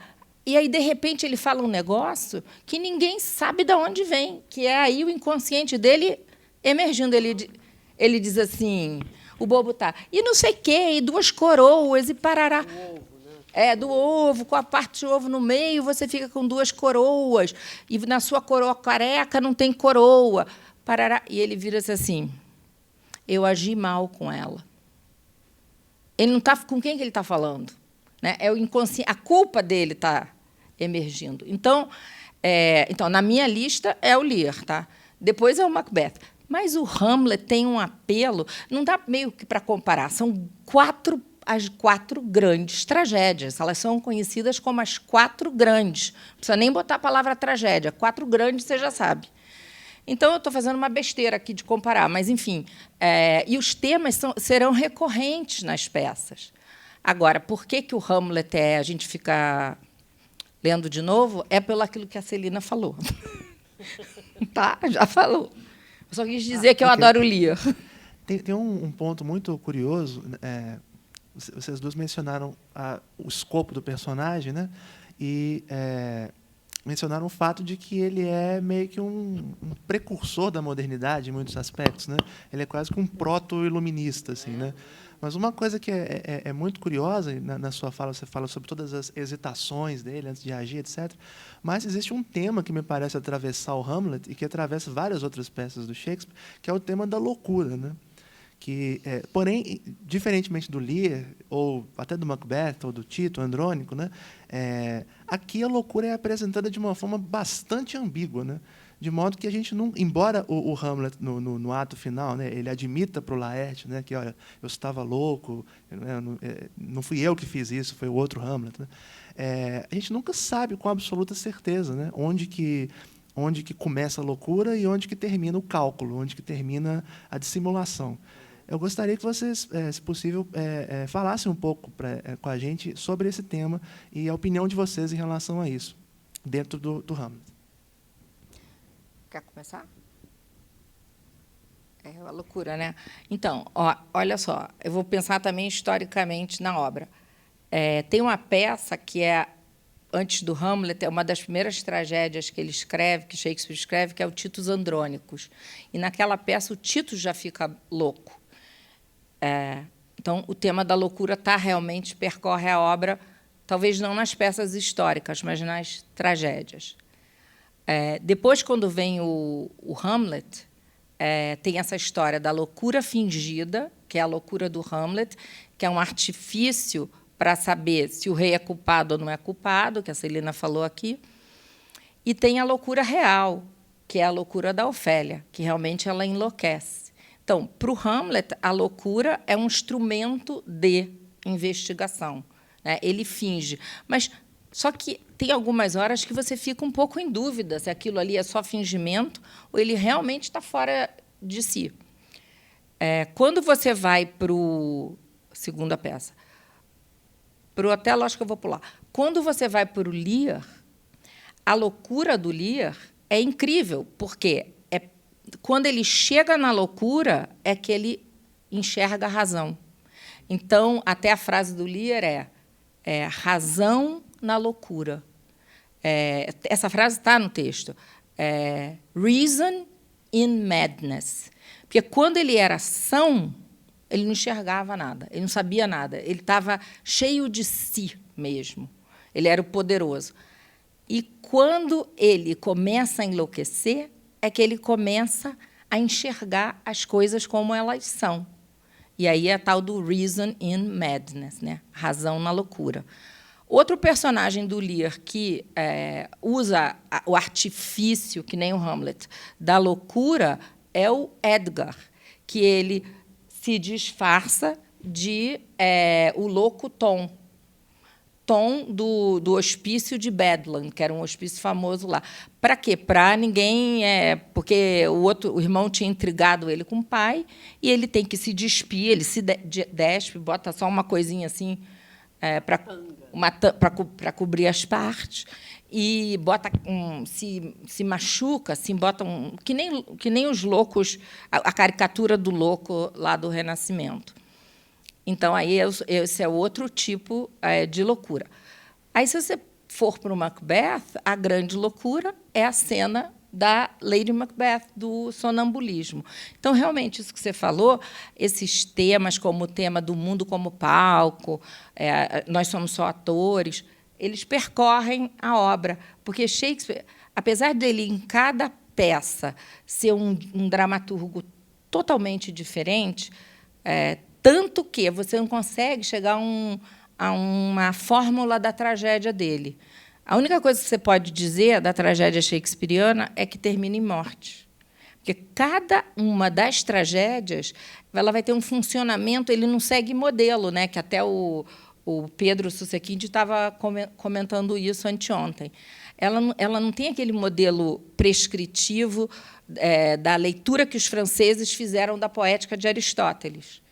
E aí, de repente, ele fala um negócio que ninguém sabe de onde vem, que é aí o inconsciente dele emergindo. Ele diz assim, o bobo está, e não sei o quê, e 2 coroas, e parará. Do ovo, né? Do ovo, com a parte de ovo no meio, você fica com 2 coroas, e na sua coroa careca não tem coroa. Parará. E ele vira assim, eu agi mal com ela. Ele não está... Com quem que ele está falando? Né? É o inconsciente, a culpa dele está emergindo. Então, na minha lista é o Lear, tá? Depois é o Macbeth. Mas o Hamlet tem um apelo, não dá meio que para comparar, são as 4 grandes tragédias. Elas são conhecidas como as 4 grandes. Não precisa nem botar a palavra tragédia, 4 grandes você já sabe. Então, eu estou fazendo uma besteira aqui de comparar, mas, enfim, e os temas serão recorrentes nas peças. Agora, por que o Hamlet a gente fica lendo de novo? É pelo aquilo que a Celina falou. Tá? Já falou. Eu só quis dizer que eu adoro Lear. Tem um ponto muito curioso. Vocês duas mencionaram o escopo do personagem, né? E mencionaram o fato de que ele é meio que um precursor da modernidade em muitos aspectos, né? Ele é quase que um proto-iluminista, assim, né? Mas uma coisa que é muito curiosa, e na sua fala você fala sobre todas as hesitações dele antes de agir, etc. Mas existe um tema que me parece atravessar o Hamlet e que atravessa várias outras peças do Shakespeare, que é o tema da loucura, né? Que, porém, diferentemente do Lear, ou até do Macbeth, ou do Tito, Andrônico, né, aqui a loucura é apresentada de uma forma bastante ambígua, né, de modo que a gente não, embora o Hamlet, no ato final, né, ele admita para o Laerte, né, que, olha, eu estava louco, né, não fui eu que fiz isso, foi o outro Hamlet, né, a gente nunca sabe com absoluta certeza, né, onde que começa a loucura e onde que termina o cálculo, onde que termina a dissimulação. Eu gostaria que vocês, se possível, falassem um pouco com a gente sobre esse tema e a opinião de vocês em relação a isso, dentro do Hamlet. Quer começar? É uma loucura, né? Então, olha só, eu vou pensar também historicamente na obra. Tem uma peça que antes do Hamlet, é uma das primeiras tragédias que ele escreve, que Shakespeare escreve, que é o Titus Andrônicos. E, naquela peça, o Titus já fica louco. Então, o tema da loucura realmente percorre a obra, talvez não nas peças históricas, mas nas tragédias. Depois, quando vem o Hamlet, tem essa história da loucura fingida, que é a loucura do Hamlet, que é um artifício para saber se o rei é culpado ou não é culpado, que a Celina falou aqui. E tem a loucura real, que é a loucura da Ofélia, que realmente ela enlouquece. Então, para o Hamlet, a loucura é um instrumento de investigação, né? Ele finge. Mas só que tem algumas horas que você fica um pouco em dúvida se aquilo ali é só fingimento ou ele realmente está fora de si. Quando você vai para o... Segunda peça. Para o Otelo, acho que eu vou pular. Quando você vai para o Lear, a loucura do Lear é incrível, porque quando ele chega na loucura é que ele enxerga a razão. Então, até a frase do Lear é razão na loucura. Essa frase está no texto. Reason in madness. Porque, quando ele era são, ele não enxergava nada, ele não sabia nada, ele estava cheio de si mesmo, ele era o poderoso. E, quando ele começa a enlouquecer, é que ele começa a enxergar as coisas como elas são. E aí é a tal do reason in madness, né? Razão na loucura. Outro personagem do Lear que usa o artifício, que nem o Hamlet, da loucura é o Edgar, que ele se disfarça de o louco Tom do hospício de Bedlam, que era um hospício famoso lá. Para quê? Para ninguém... porque o irmão tinha intrigado ele com o pai, e ele tem que se despir, ele se despe, bota só uma coisinha assim para cobrir as partes, e bota se machuca, assim, bota que nem os loucos, a caricatura do louco lá do Renascimento. Então, aí esse é outro tipo de loucura. Aí, se você for para o Macbeth, a grande loucura é a cena da Lady Macbeth, do sonambulismo. Então, realmente, isso que você falou, esses temas, como o tema do mundo como palco, nós somos só atores, eles percorrem a obra, porque Shakespeare, apesar dele, em cada peça, ser um dramaturgo totalmente diferente, tanto que você não consegue chegar a uma fórmula da tragédia dele. A única coisa que você pode dizer da tragédia shakespeariana é que termina em morte. Porque cada uma das tragédias ela vai ter um funcionamento, ele não segue modelo, né? Que até o Pedro Susequinde estava comentando isso anteontem. Ela não tem aquele modelo prescritivo da leitura que os franceses fizeram da poética de Aristóteles.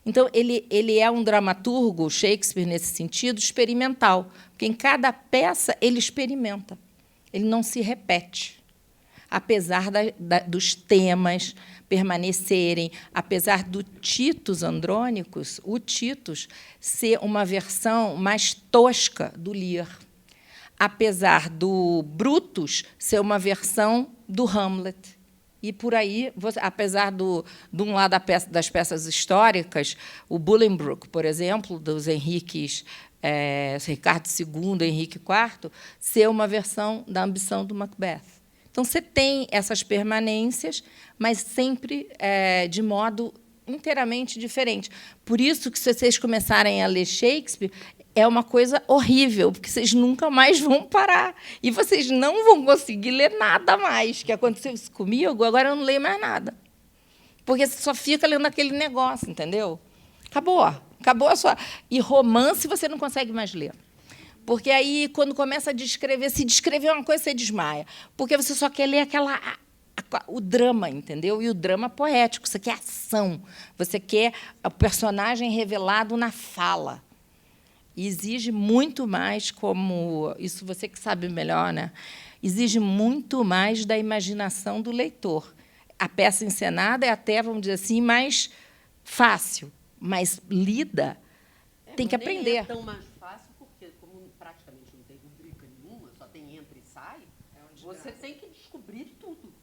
Então, ele é um dramaturgo, Shakespeare, nesse sentido, experimental, porque, em cada peça, ele experimenta, ele não se repete, apesar dos temas permanecerem, apesar do Titus Andrônicos, o Titus ser uma versão mais tosca do Lear. apesar do Brutus ser uma versão do Hamlet. E, por aí, apesar de um lado das peças históricas, o Bolingbroke, por exemplo, dos Henriques, Ricardo II, Henrique IV, ser uma versão da ambição do Macbeth. Então, você tem essas permanências, mas sempre de modo inteiramente diferente. Por isso que, se vocês começarem a ler Shakespeare, é uma coisa horrível, porque vocês nunca mais vão parar. E vocês não vão conseguir ler nada mais. Que aconteceu isso comigo, agora eu não leio mais nada. Porque você só fica lendo aquele negócio, entendeu? Acabou. Acabou a sua... E romance você não consegue mais ler. Porque aí, quando começa a descrever, se descrever uma coisa, você desmaia. Porque você só quer ler o drama, entendeu? E o drama poético. Você quer ação. Você quer o personagem revelado na fala. E exige muito mais, como... Isso você que sabe melhor, né? Exige muito mais da imaginação do leitor. A peça encenada é até, vamos dizer assim, mais fácil, mas lida tem que aprender. Nem é tão mais fácil, porque, como praticamente não tem rubrica nenhuma, só tem entra e sai, você tem que descobrir tudo.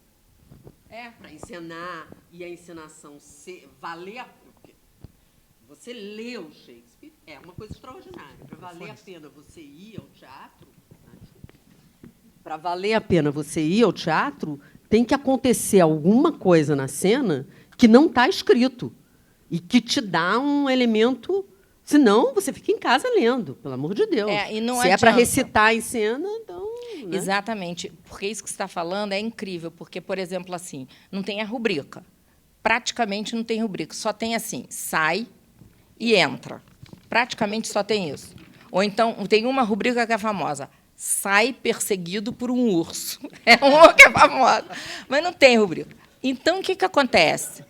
Para encenar, e a encenação valer a pena. Você lê o Shakespeare, é uma coisa extraordinária. Para valer a pena você ir ao teatro, para valer a pena você ir ao teatro, tem que acontecer alguma coisa na cena que não está escrito e que te dá um elemento. Senão, você fica em casa lendo, pelo amor de Deus. E não Se é para recitar em cena, então... Né? Exatamente. Porque isso que você está falando é incrível. Porque, por exemplo, assim, não tem a rubrica. Praticamente não tem rubrica. Só tem assim, sai e entra. Praticamente só tem isso. Ou então, tem uma rubrica que é famosa, sai perseguido por um urso. É uma que é famosa. Mas não tem rubrica. Então, o que acontece?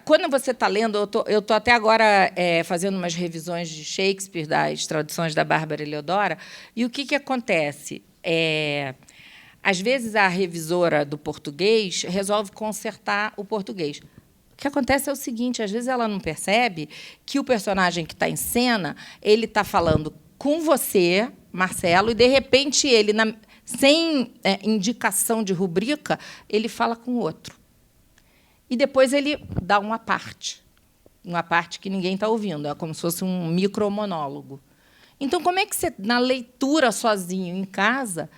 Quando você está lendo, eu estou até agora fazendo umas revisões de Shakespeare, das traduções da Bárbara Eleodora, e o que acontece? Às vezes, a revisora do português resolve consertar o português. O que acontece é o seguinte, às vezes ela não percebe que o personagem que está em cena, ele está falando com você, Marcelo, e, de repente, ele, sem indicação de rubrica, ele fala com o outro. E depois ele dá uma parte que ninguém está ouvindo, é como se fosse um micromonólogo. Então, como é que você, na leitura sozinho em casa,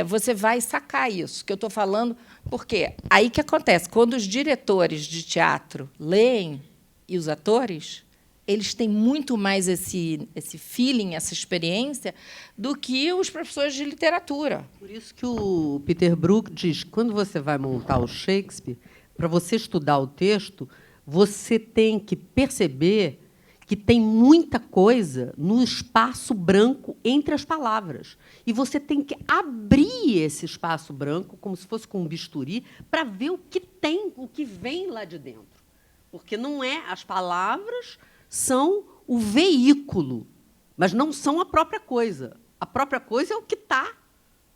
você vai sacar isso que eu estou falando? Porque aí que acontece, quando os diretores de teatro leem, e os atores, eles têm muito mais esse feeling, essa experiência, do que os professores de literatura. Por isso que o Peter Brook diz que, quando você vai montar o Shakespeare, para você estudar o texto, você tem que perceber que tem muita coisa no espaço branco entre as palavras. E você tem que abrir esse espaço branco, como se fosse com um bisturi, para ver o que tem, o que vem lá de dentro. Porque não é, as palavras são o veículo, mas não são a própria coisa. A própria coisa é o que está,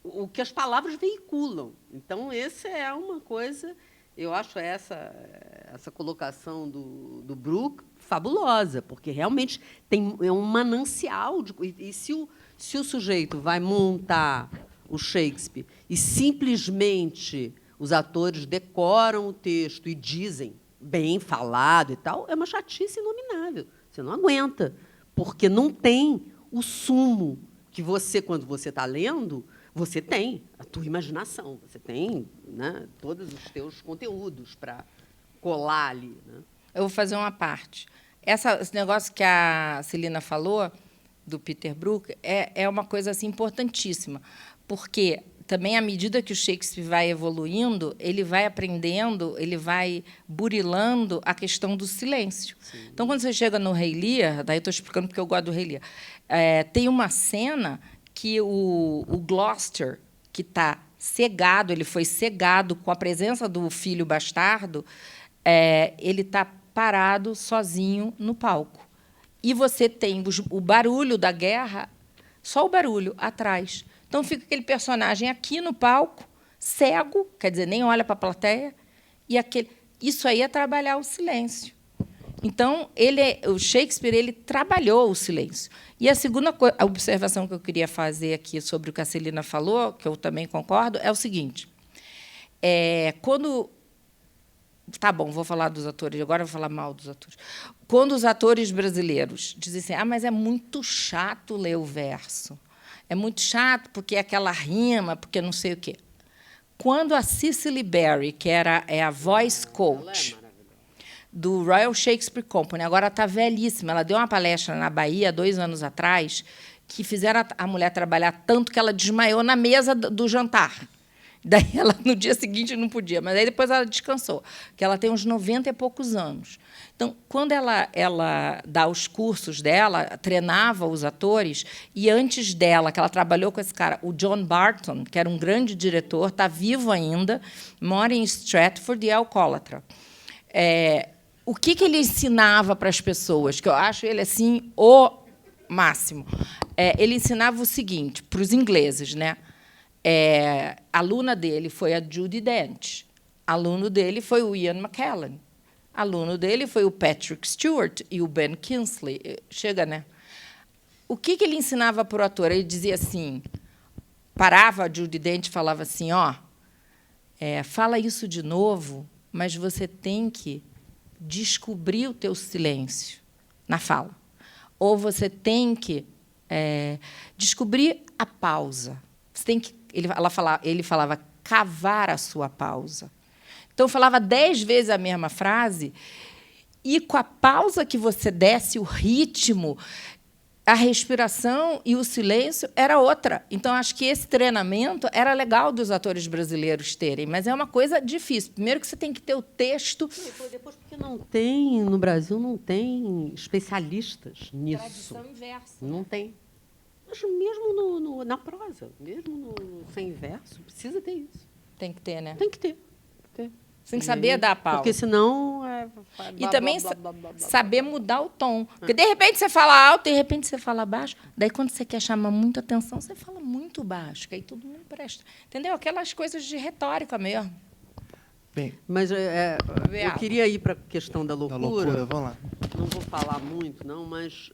o que as palavras veiculam. Então, essa é uma coisa... Eu acho essa colocação do Brook fabulosa, porque realmente é um manancial. E se o sujeito vai montar o Shakespeare e simplesmente os atores decoram o texto e dizem bem falado e tal, é uma chatice inominável. Você não aguenta, porque não tem o sumo que você, quando você está lendo, você tem a tua imaginação, você tem, né, todos os teus conteúdos para colar ali. Né? Eu vou fazer uma parte. Esse negócio que a Celina falou, do Peter Brook, é uma coisa assim, importantíssima, porque, também, à medida que o Shakespeare vai evoluindo, ele vai aprendendo, ele vai burilando a questão do silêncio. Sim. Então, quando você chega no Rei Lear, daí estou explicando porque eu gosto do Rei Lear, tem uma cena que o Gloucester, que está cegado, ele foi cegado com a presença do filho bastardo, ele está parado sozinho no palco. E você tem o barulho da guerra, só o barulho atrás. Então, fica aquele personagem aqui no palco, cego, quer dizer, nem olha para a plateia, e isso aí é trabalhar o silêncio. Então, o Shakespeare ele trabalhou o silêncio. E a segunda a observação que eu queria fazer aqui sobre o que a Celina falou, que eu também concordo, é o seguinte. Quando... Tá bom, vou falar dos atores, agora vou falar mal dos atores. Quando os atores brasileiros dizem assim, mas é muito chato ler o verso, é muito chato porque é aquela rima, porque não sei o quê. Quando a Cicely Berry, que é a voice coach do Royal Shakespeare Company, agora está velhíssima, ela deu uma palestra na Bahia 2 anos atrás, que fizeram a mulher trabalhar tanto que ela desmaiou na mesa do jantar. Daí ela, no dia seguinte, não podia, mas aí depois ela descansou, que ela tem uns 90 e poucos anos. Então, quando ela dá os cursos dela, treinava os atores, e antes dela, que ela trabalhou com esse cara, o John Barton, que era um grande diretor, está vivo ainda, mora em Stratford e é alcoólatra. O que ele ensinava para as pessoas, que eu acho ele assim o máximo? Ele ensinava o seguinte, para os ingleses, né? A aluna dele foi a Judi Dench, aluno dele foi o Ian McKellen, aluno dele foi o Patrick Stewart e o Ben Kingsley. Chega, né? O que ele ensinava para o ator? Ele dizia assim, parava a Judi Dench e falava assim, fala isso de novo, mas você tem que descobrir o teu silêncio na fala. Ou você tem que descobrir a pausa. Você tem que, ele falava cavar a sua pausa. Então, falava 10 vezes a mesma frase, e, com a pausa que você desse, o ritmo, a respiração e o silêncio era outra. Então, acho que esse treinamento era legal dos atores brasileiros terem, mas é uma coisa difícil. Primeiro que você tem que ter o texto... Depois, porque não tem, no Brasil, não tem especialistas nisso. Tradição inversa. Não tem. Mas mesmo na prosa, mesmo sem verso, precisa ter isso. Tem que ter, né? Tem que ter. Você tem que saber dar a pausa. Porque, senão... E também saber mudar o tom. Porque, de repente, você fala alto, de repente, você fala baixo. Daí, quando você quer chamar muita atenção, você fala muito baixo, que aí todo mundo presta. Entendeu? Aquelas coisas de retórica mesmo. Bem, mas eu queria ir para a questão da loucura. Vamos lá. Não vou falar muito, não, mas...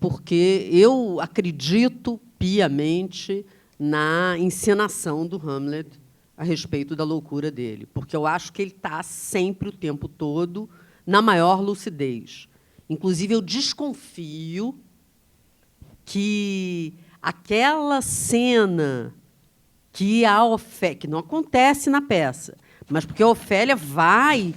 porque eu acredito piamente na encenação do Hamlet a respeito da loucura dele, porque eu acho que ele está sempre, o tempo todo, na maior lucidez. Inclusive, eu desconfio que aquela cena que não acontece na peça, mas porque a Ofélia vai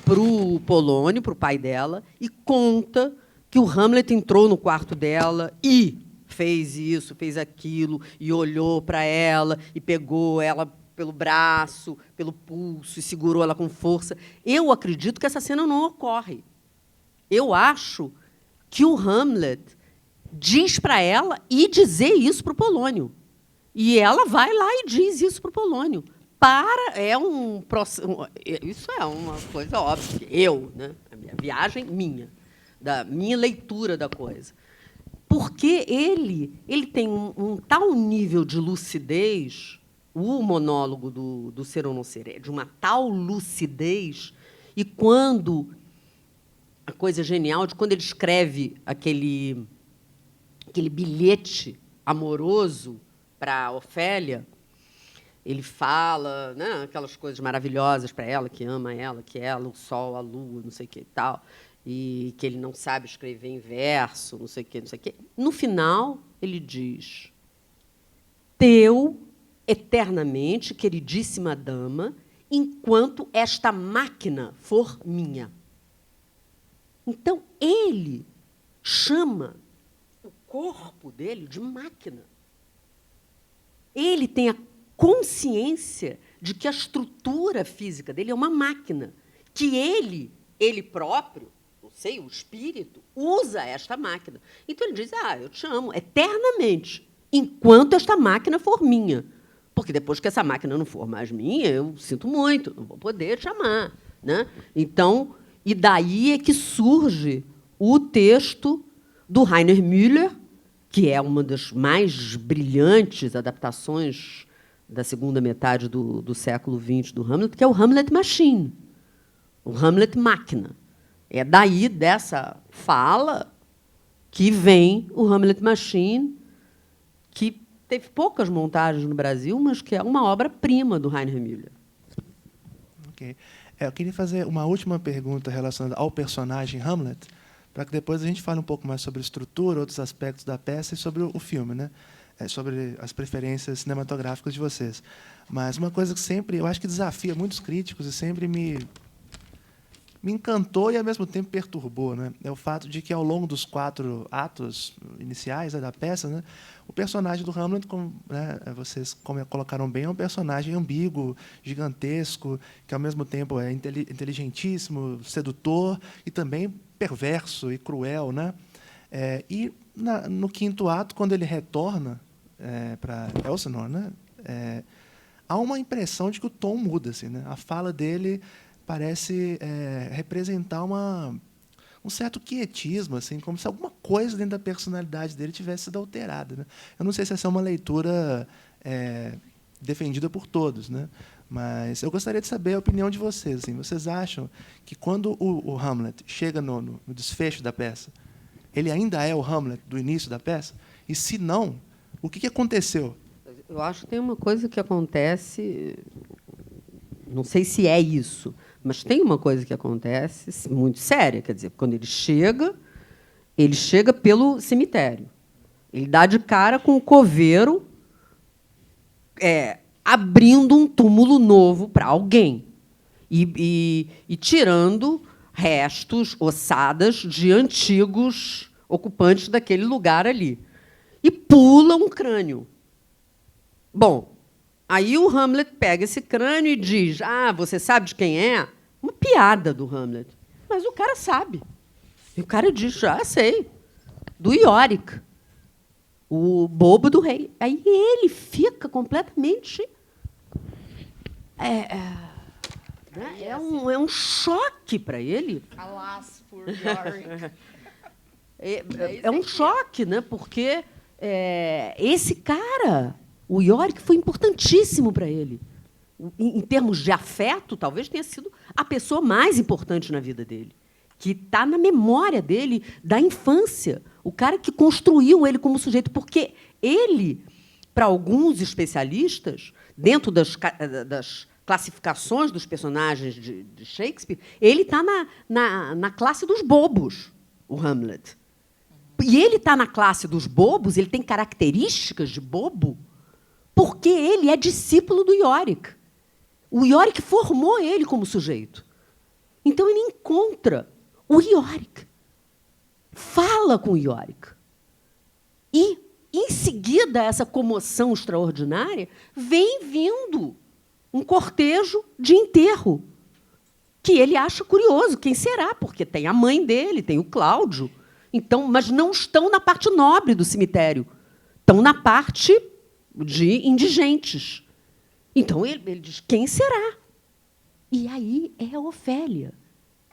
para o Polônio, para o pai dela, e conta que o Hamlet entrou no quarto dela e fez isso, fez aquilo, e olhou para ela, e pegou ela pelo braço, pelo pulso, e segurou ela com força. Eu acredito que essa cena não ocorre. Eu acho que o Hamlet diz para ela ir dizer isso para o Polônio. E ela vai lá e diz isso para o Polônio. Isso é uma coisa óbvia. A minha viagem, da minha leitura da coisa. Porque ele tem um tal nível de lucidez, o monólogo do Ser ou Não Ser, é de uma tal lucidez, e quando... A coisa genial de quando ele escreve aquele bilhete amoroso para a Ofélia, ele fala, né, aquelas coisas maravilhosas para ela, que ama ela, que ela, o sol, a lua, não sei o que e tal, e que ele não sabe escrever em verso, não sei o que, não sei o que. No final, ele diz: teu eternamente, queridíssima dama, enquanto esta máquina for minha. Então, ele chama o corpo dele de máquina. Ele tem a consciência de que a estrutura física dele é uma máquina, que ele próprio, não sei, o espírito, usa esta máquina. Então, ele diz: eu te amo eternamente, enquanto esta máquina for minha. Porque depois que essa máquina não for mais minha, eu sinto muito, não vou poder te amar, né? Então, e daí é que surge o texto do Rainer Müller, que é uma das mais brilhantes adaptações da segunda metade do século XX do Hamlet, que é o Hamlet Machine, o Hamlet Máquina, É daí, dessa fala, que vem o Hamlet Machine, que teve poucas montagens no Brasil, mas que é uma obra-prima do Heinrich Müller. Ok. Eu queria fazer uma última pergunta relacionada ao personagem Hamlet, para que depois a gente fale um pouco mais sobre a estrutura, outros aspectos da peça e sobre o filme, né? Sobre as preferências cinematográficas de vocês. Mas uma coisa que sempre, eu acho que desafia muitos críticos e sempre me encantou e, ao mesmo tempo, perturbou, né? É o fato de que, ao longo dos 4 atos iniciais, né, da peça, né, o personagem do Hamlet, vocês colocaram bem, é um personagem ambíguo, gigantesco, que, ao mesmo tempo, é inteligentíssimo, sedutor e também perverso e cruel, né? E, no 5º ato, quando ele retorna para Elsinore, né, há uma impressão de que o tom muda. Assim, né? A fala dele parece representar um certo quietismo, assim, como se alguma coisa dentro da personalidade dele tivesse sido alterada. Né? Eu não sei se essa é uma leitura defendida por todos, né? Mas eu gostaria de saber a opinião de vocês. Assim, vocês acham que, quando o Hamlet chega no desfecho da peça, ele ainda é o Hamlet do início da peça? E, se não, o que aconteceu? Eu acho que tem uma coisa que acontece, não sei se é isso, mas tem uma coisa que acontece muito séria. Quer dizer, quando ele chega pelo cemitério. Ele dá de cara com o coveiro abrindo um túmulo novo para alguém e tirando restos, ossadas de antigos ocupantes daquele lugar ali. E pula um crânio. Bom, aí o Hamlet pega esse crânio e diz: ah, você sabe de quem é? Uma piada do Hamlet. Mas o cara sabe. E o cara diz: já sei. Do Yorick, o bobo do rei. Aí ele fica completamente... É um choque para ele. Alas por Yorick. É um choque, né? Porque esse cara, o Yorick, foi importantíssimo para ele. Em termos de afeto, talvez tenha sido a pessoa mais importante na vida dele, que está na memória dele da infância, o cara que construiu ele como sujeito, porque ele, para alguns especialistas, dentro das classificações dos personagens de Shakespeare, ele está na classe dos bobos, o Hamlet. E ele está na classe dos bobos, ele tem características de bobo, porque ele é discípulo do Yorick. O Yorick formou ele como sujeito. Então, ele encontra o Yorick, fala com o Yorick. E, em seguida, essa comoção extraordinária, vem vindo um cortejo de enterro, que ele acha curioso. Quem será? Porque tem a mãe dele, tem o Cláudio. Então, mas não estão na parte nobre do cemitério, estão na parte de indigentes. Então, ele diz: quem será? E aí é a Ofélia,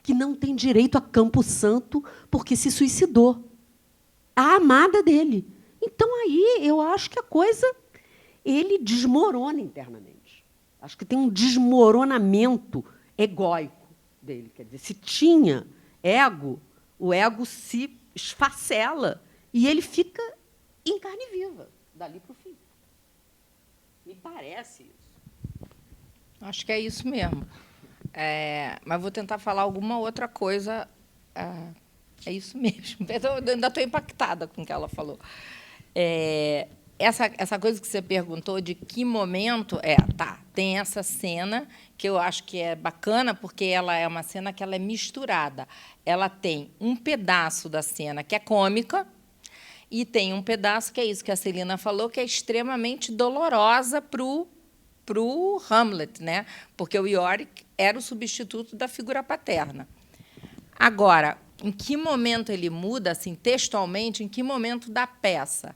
que não tem direito a Campo Santo porque se suicidou. A amada dele. Então, aí eu acho que a coisa, ele desmorona internamente. Acho que tem um desmoronamento egóico dele. Quer dizer, se tinha ego, o ego se esfacela e ele fica em carne viva, dali para o fim. Me parece isso. Acho que é isso mesmo. Mas vou tentar falar alguma outra coisa. É isso mesmo. Eu ainda estou impactada com o que ela falou. Essa coisa que você perguntou de que momento tem essa cena que eu acho que é bacana, porque ela é uma cena que ela é misturada. Ela tem um pedaço da cena que é cômica e tem um pedaço que é isso que a Celina falou, que é extremamente dolorosa para o Hamlet, né? Porque o Yorick era o substituto da figura paterna. Agora, em que momento ele muda, assim, textualmente, em que momento da peça?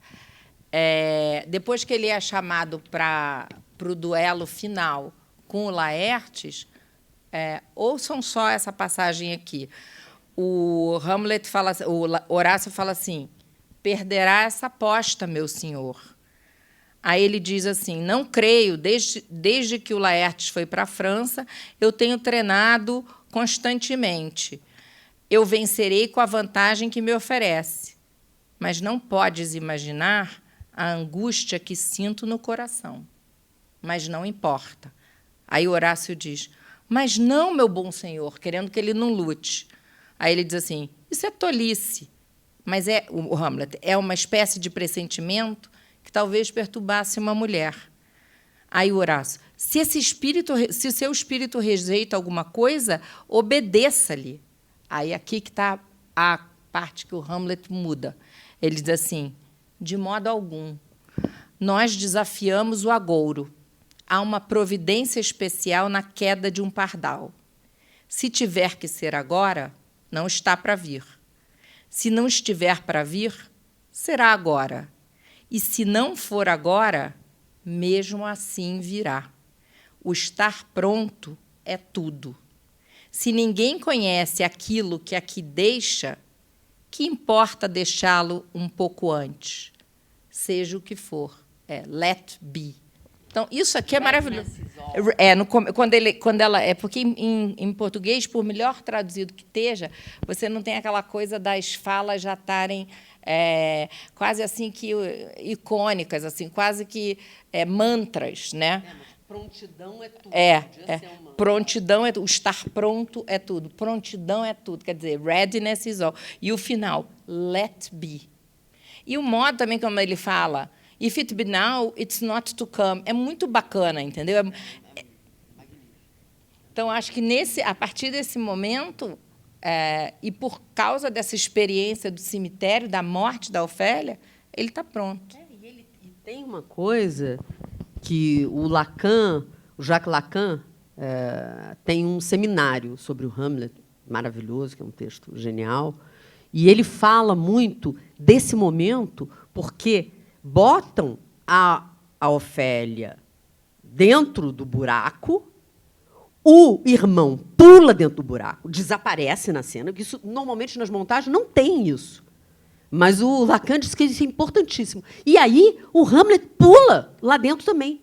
Depois que ele é chamado para o duelo final com o Laertes, ouçam só essa passagem aqui. O Hamlet fala, o Horácio fala assim: perderá essa aposta, meu senhor. Aí ele diz assim: não creio, desde que o Laertes foi para a França, eu tenho treinado constantemente. eu vencerei com a vantagem que me oferece, mas não podes imaginar a angústia que sinto no coração. Mas não importa. Aí Horácio diz, mas não, meu bom senhor, querendo que ele não lute. Aí ele diz assim, isso é tolice. Mas o Hamlet é uma espécie de pressentimento que talvez perturbasse uma mulher. Aí Horácio, se o seu espírito rejeita alguma coisa, obedeça-lhe. Aí aqui que está a parte que o Hamlet muda. Ele diz assim, de modo algum, nós desafiamos o agouro. Há uma providência especial na queda de um pardal. Se tiver que ser agora, não está para vir. Se não estiver para vir, será agora. E se não for agora, mesmo assim virá. O estar pronto é tudo. Se ninguém conhece aquilo que aqui deixa, que importa deixá-lo um pouco antes? Seja o que for. Let be. Então, isso aqui é maravilhoso. Porque em português, por melhor traduzido que esteja, você não tem aquela coisa das falas já estarem quase assim que icônicas, assim, quase que mantras, né? Prontidão é tudo. Prontidão é tudo. O estar pronto é tudo. Prontidão é tudo. Quer dizer, readiness is all. E o final, let be. E o modo também como ele fala, if it be now, it's not to come. É muito bacana, entendeu? Então, acho que a partir desse momento, e por causa dessa experiência do cemitério, da morte da Ofélia, ele está pronto. E tem uma coisa que o Jacques Lacan, tem um seminário sobre o Hamlet, maravilhoso, que é um texto genial, e ele fala muito desse momento, porque botam a Ofélia dentro do buraco, o irmão pula dentro do buraco, desaparece na cena, porque isso, normalmente, nas montagens, não tem isso. Mas o Lacan diz que isso é importantíssimo. E aí o Hamlet pula lá dentro também.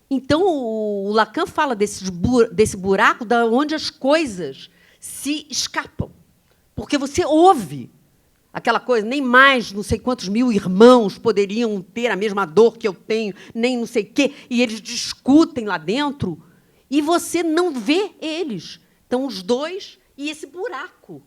Então, o Lacan fala desse buraco da onde as coisas se escapam. Porque você ouve aquela coisa, nem mais não sei quantos mil irmãos poderiam ter a mesma dor que eu tenho, nem não sei o quê, e eles discutem lá dentro, e você não vê eles. Então, os dois e esse buraco.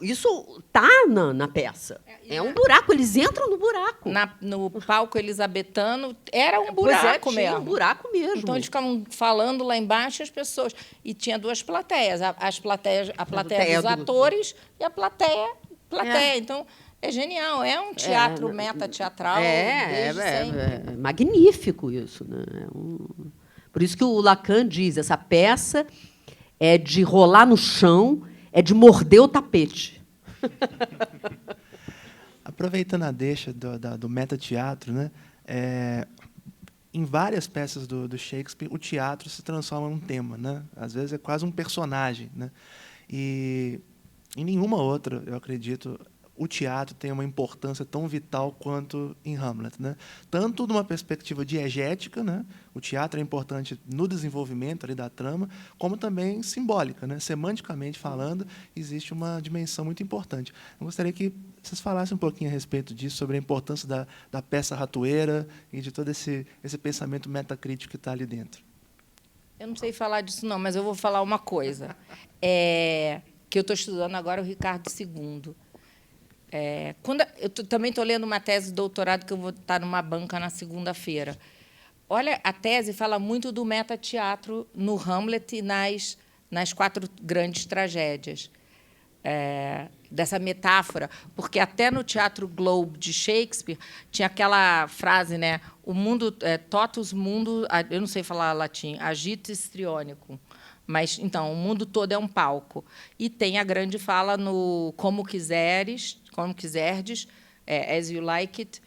Isso está na peça. É um buraco, eles entram no buraco. No palco elizabetano, era um buraco mesmo. Tinha um buraco mesmo. Então, eles ficavam falando lá embaixo, as pessoas... E tinha duas plateias. A plateia dos atores e a plateia. Então, é genial. É um teatro meta-teatral. É magnífico isso. Né? Por isso que o Lacan diz, essa peça é de rolar no chão, é de morder o tapete. Aproveitando a deixa do metateatro, né? Em várias peças do Shakespeare, o teatro se transforma num tema, né? Às vezes é quase um personagem, né? E em nenhuma outra, eu acredito, o teatro tem uma importância tão vital quanto em Hamlet, né? Tanto de uma perspectiva diegética, né? O teatro é importante no desenvolvimento ali da trama, como também simbólica, né? Semanticamente falando, existe uma dimensão muito importante. Eu gostaria que vocês falassem um pouquinho a respeito disso, sobre a importância da peça ratoeira e de todo esse pensamento metacrítico que está ali dentro. Eu não sei falar disso, não, mas eu vou falar uma coisa. Que eu estou estudando agora o Ricardo II. Eu também estou lendo uma tese de doutorado que eu vou estar numa banca na segunda-feira. Olha, a tese fala muito do metateatro no Hamlet e nas quatro grandes tragédias. Dessa metáfora, porque até no Teatro Globe de Shakespeare tinha aquela frase, né? O mundo, totus mundo, eu não sei falar latim, agite histrionicum. Mas, então, o mundo todo é um palco. E tem a grande fala no Como Quiserdes, As You Like It,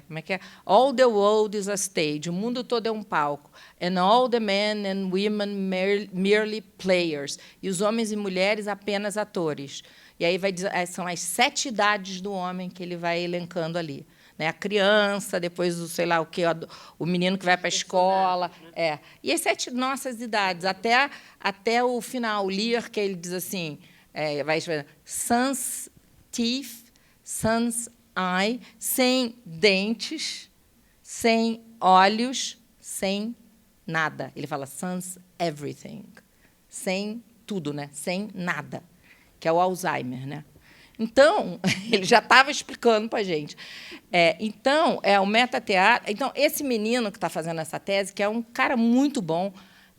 como é que é? All the world is a stage, o mundo todo é um palco. And all the men and women merely players. E os homens e mulheres apenas atores. E aí são as 7 idades do homem que ele vai elencando ali. A criança, depois sei lá o quê, o menino que vai para a escola. E as 7 nossas idades, até o final, o Lear, que ele diz assim, vai escrever sans teeth, sans eye, sem dentes, sem olhos, sem nada. Ele fala sans everything, sem tudo, né? Sem nada, que é o Alzheimer, né? Então, ele já estava explicando para a gente. Então, o metateatro. Então, esse menino que está fazendo essa tese, que é um cara muito bom,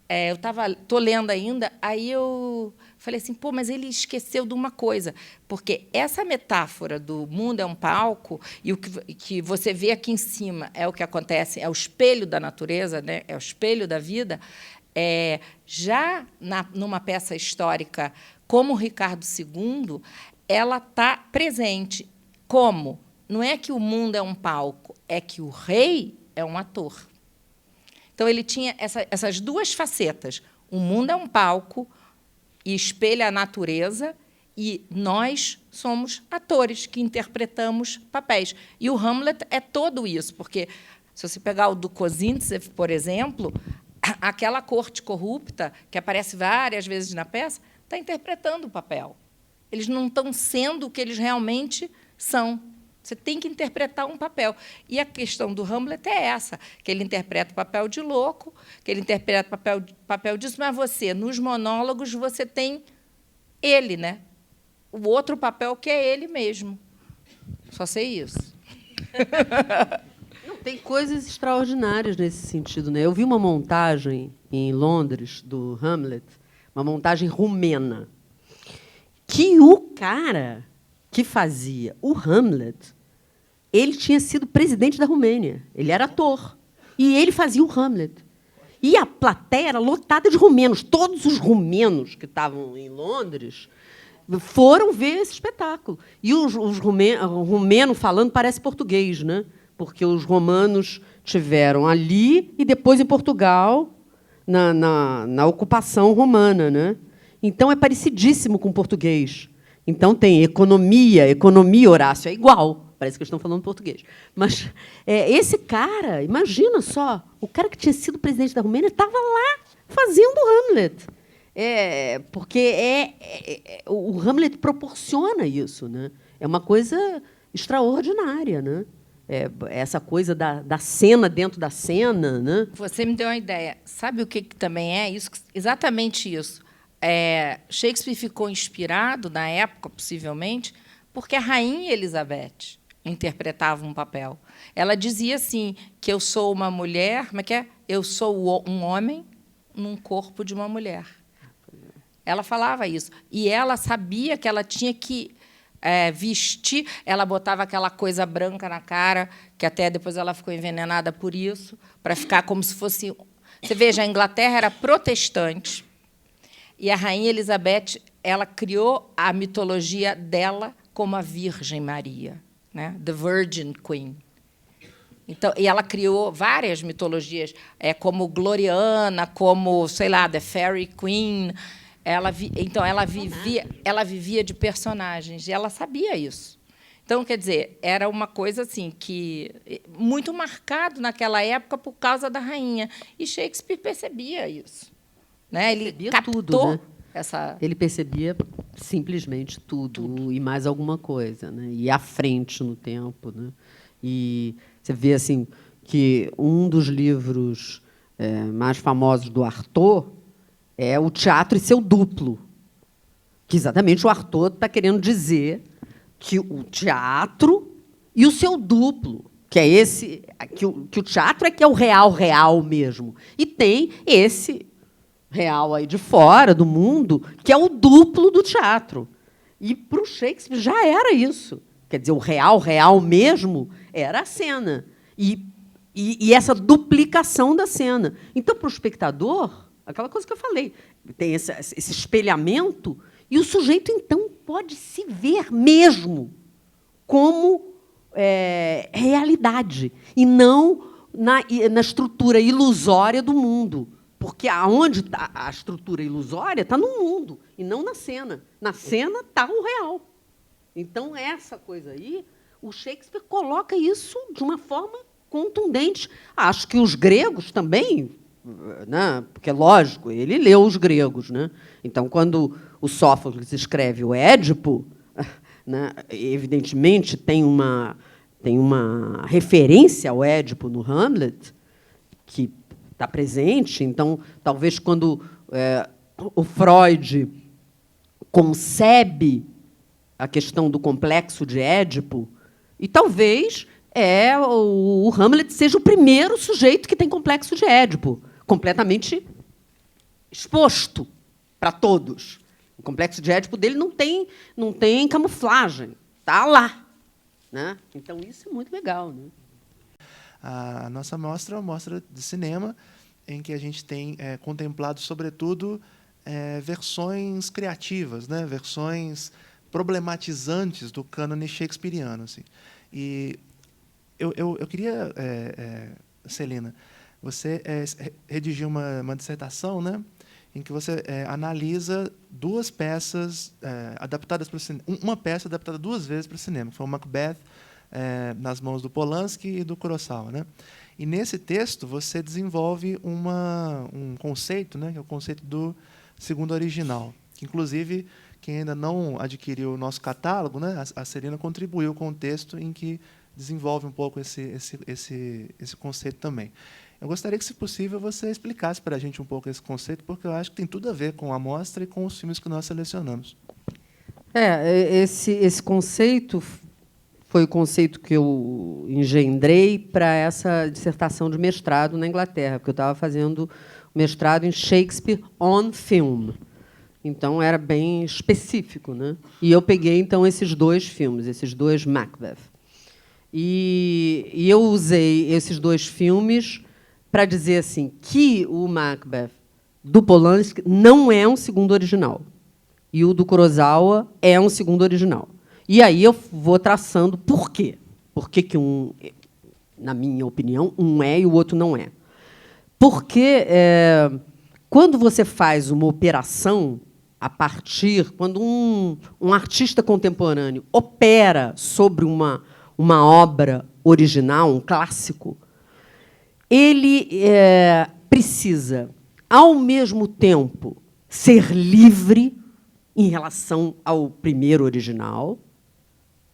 eu estou lendo ainda, aí eu falei assim, pô, mas ele esqueceu de uma coisa, porque essa metáfora do mundo é um palco, e o que você vê aqui em cima é o que acontece, é o espelho da natureza, né? É o espelho da vida, já numa peça histórica como o Ricardo II, ela está presente. Como? Não é que o mundo é um palco, é que o rei é um ator. Então, ele tinha essas duas facetas. O mundo é um palco e espelha a natureza, e nós somos atores que interpretamos papéis. E o Hamlet é todo isso, porque, se você pegar o do Kozintsev, por exemplo, aquela corte corrupta, que aparece várias vezes na peça, está interpretando o papel. Eles não estão sendo o que eles realmente são. Você tem que interpretar um papel. E a questão do Hamlet é essa, que ele interpreta o papel de louco, que ele interpreta o papel disso, mas você, nos monólogos, você tem ele, né? O outro papel que é ele mesmo. Só sei isso. Não, tem coisas extraordinárias nesse sentido, né? Eu vi uma montagem em Londres do Hamlet, uma montagem romena, que o cara que fazia o Hamlet, ele tinha sido presidente da Romênia. Ele era ator. E ele fazia o Hamlet. E a plateia era lotada de romenos. Todos os romenos que estavam em Londres foram ver esse espetáculo. E o romeno falando parece português, né? Porque os romanos tiveram ali e depois em Portugal, na ocupação romana, né? Então, é parecidíssimo com o português. Então, tem economia, Horácio, é igual. Parece que eles estão falando português. Mas esse cara, imagina só, o cara que tinha sido presidente da Romênia estava lá fazendo o Hamlet. Porque o Hamlet proporciona isso, né? É uma coisa extraordinária, né? Essa coisa da cena dentro da cena, né? Você me deu uma ideia. Sabe o que também é isso? Exatamente isso. Shakespeare ficou inspirado, na época, possivelmente, porque a rainha Elizabeth interpretava um papel. Ela dizia assim, que eu sou uma mulher, como é que é? Eu sou um homem num corpo de uma mulher. Ela falava isso. E ela sabia que ela tinha que vestir, ela botava aquela coisa branca na cara, que até depois ela ficou envenenada por isso, para ficar como se fosse... Você veja, a Inglaterra era protestante, e a rainha Elizabeth, ela criou a mitologia dela como a Virgem Maria, né? The Virgin Queen. Então, e ela criou várias mitologias, como Gloriana, como, sei lá, The Fairy Queen. Então, ela vivia de personagens, e ela sabia isso. Então, quer dizer, era uma coisa assim que muito marcado naquela época por causa da rainha. E Shakespeare percebia isso. Né? Ele captou tudo, né? essa... Ele percebia simplesmente tudo e mais alguma coisa, né? E à frente no tempo, né? E você vê assim que um dos livros mais famosos do Artaud é O Teatro e Seu Duplo, que exatamente o Artaud está querendo dizer que o teatro e o seu duplo, que é esse, que o teatro é que é o real mesmo, e tem esse real aí de fora do mundo, que é o duplo do teatro. E para o Shakespeare já era isso. Quer dizer, o real mesmo era a cena. E essa duplicação da cena. Então, para o espectador, aquela coisa que eu falei, tem esse espelhamento, e o sujeito, então, pode se ver mesmo como realidade, e não na estrutura ilusória do mundo. Porque aonde está a estrutura ilusória está no mundo, e não na cena. Na cena está o real. Então, essa coisa aí, o Shakespeare coloca isso de uma forma contundente. Acho que os gregos também, né? Porque, lógico, ele leu os gregos, né? Então, quando o Sófocles escreve o Édipo, né, evidentemente tem uma referência ao Édipo no Hamlet, que está presente. Então, talvez, quando o Freud concebe a questão do complexo de Édipo, e talvez o Hamlet seja o primeiro sujeito que tem complexo de Édipo, completamente exposto para todos. O complexo de Édipo dele não tem camuflagem, está lá, né? Então, isso é muito legal, né? A nossa mostra é uma mostra de cinema em que a gente tem contemplado, sobretudo, versões criativas, né? Versões problematizantes do cânone shakespeariano. Assim. E eu queria, Celina, você redigiu uma dissertação, né, em que você analisa duas peças adaptadas para o cinema, uma peça adaptada 2 vezes para o cinema, que foi o Macbeth, nas mãos do Polanski e do Kurosawa, né? E nesse texto você desenvolve um conceito, né, que é o conceito do segundo original, que inclusive quem ainda não adquiriu o nosso catálogo, né, a Celina contribuiu com o texto em que desenvolve um pouco esse conceito também. Eu gostaria que, se possível, você explicasse para a gente um pouco esse conceito, porque eu acho que tem tudo a ver com a mostra e com os filmes que nós selecionamos. Esse conceito foi o conceito que eu engendrei para essa dissertação de mestrado na Inglaterra, porque eu estava fazendo mestrado em Shakespeare on Film. Então, era bem específico, né? E eu peguei, então, esses 2 filmes, esses 2 Macbeth. E eu usei esses 2 filmes para dizer assim, que o Macbeth do Polanski não é um segundo original, e o do Kurosawa é um segundo original. E aí eu vou traçando por quê. Por que um, na minha opinião, um é e o outro não é. Porque quando você faz uma operação a partir, quando um artista contemporâneo opera sobre uma obra original, um clássico, ele precisa, ao mesmo tempo, ser livre em relação ao primeiro original,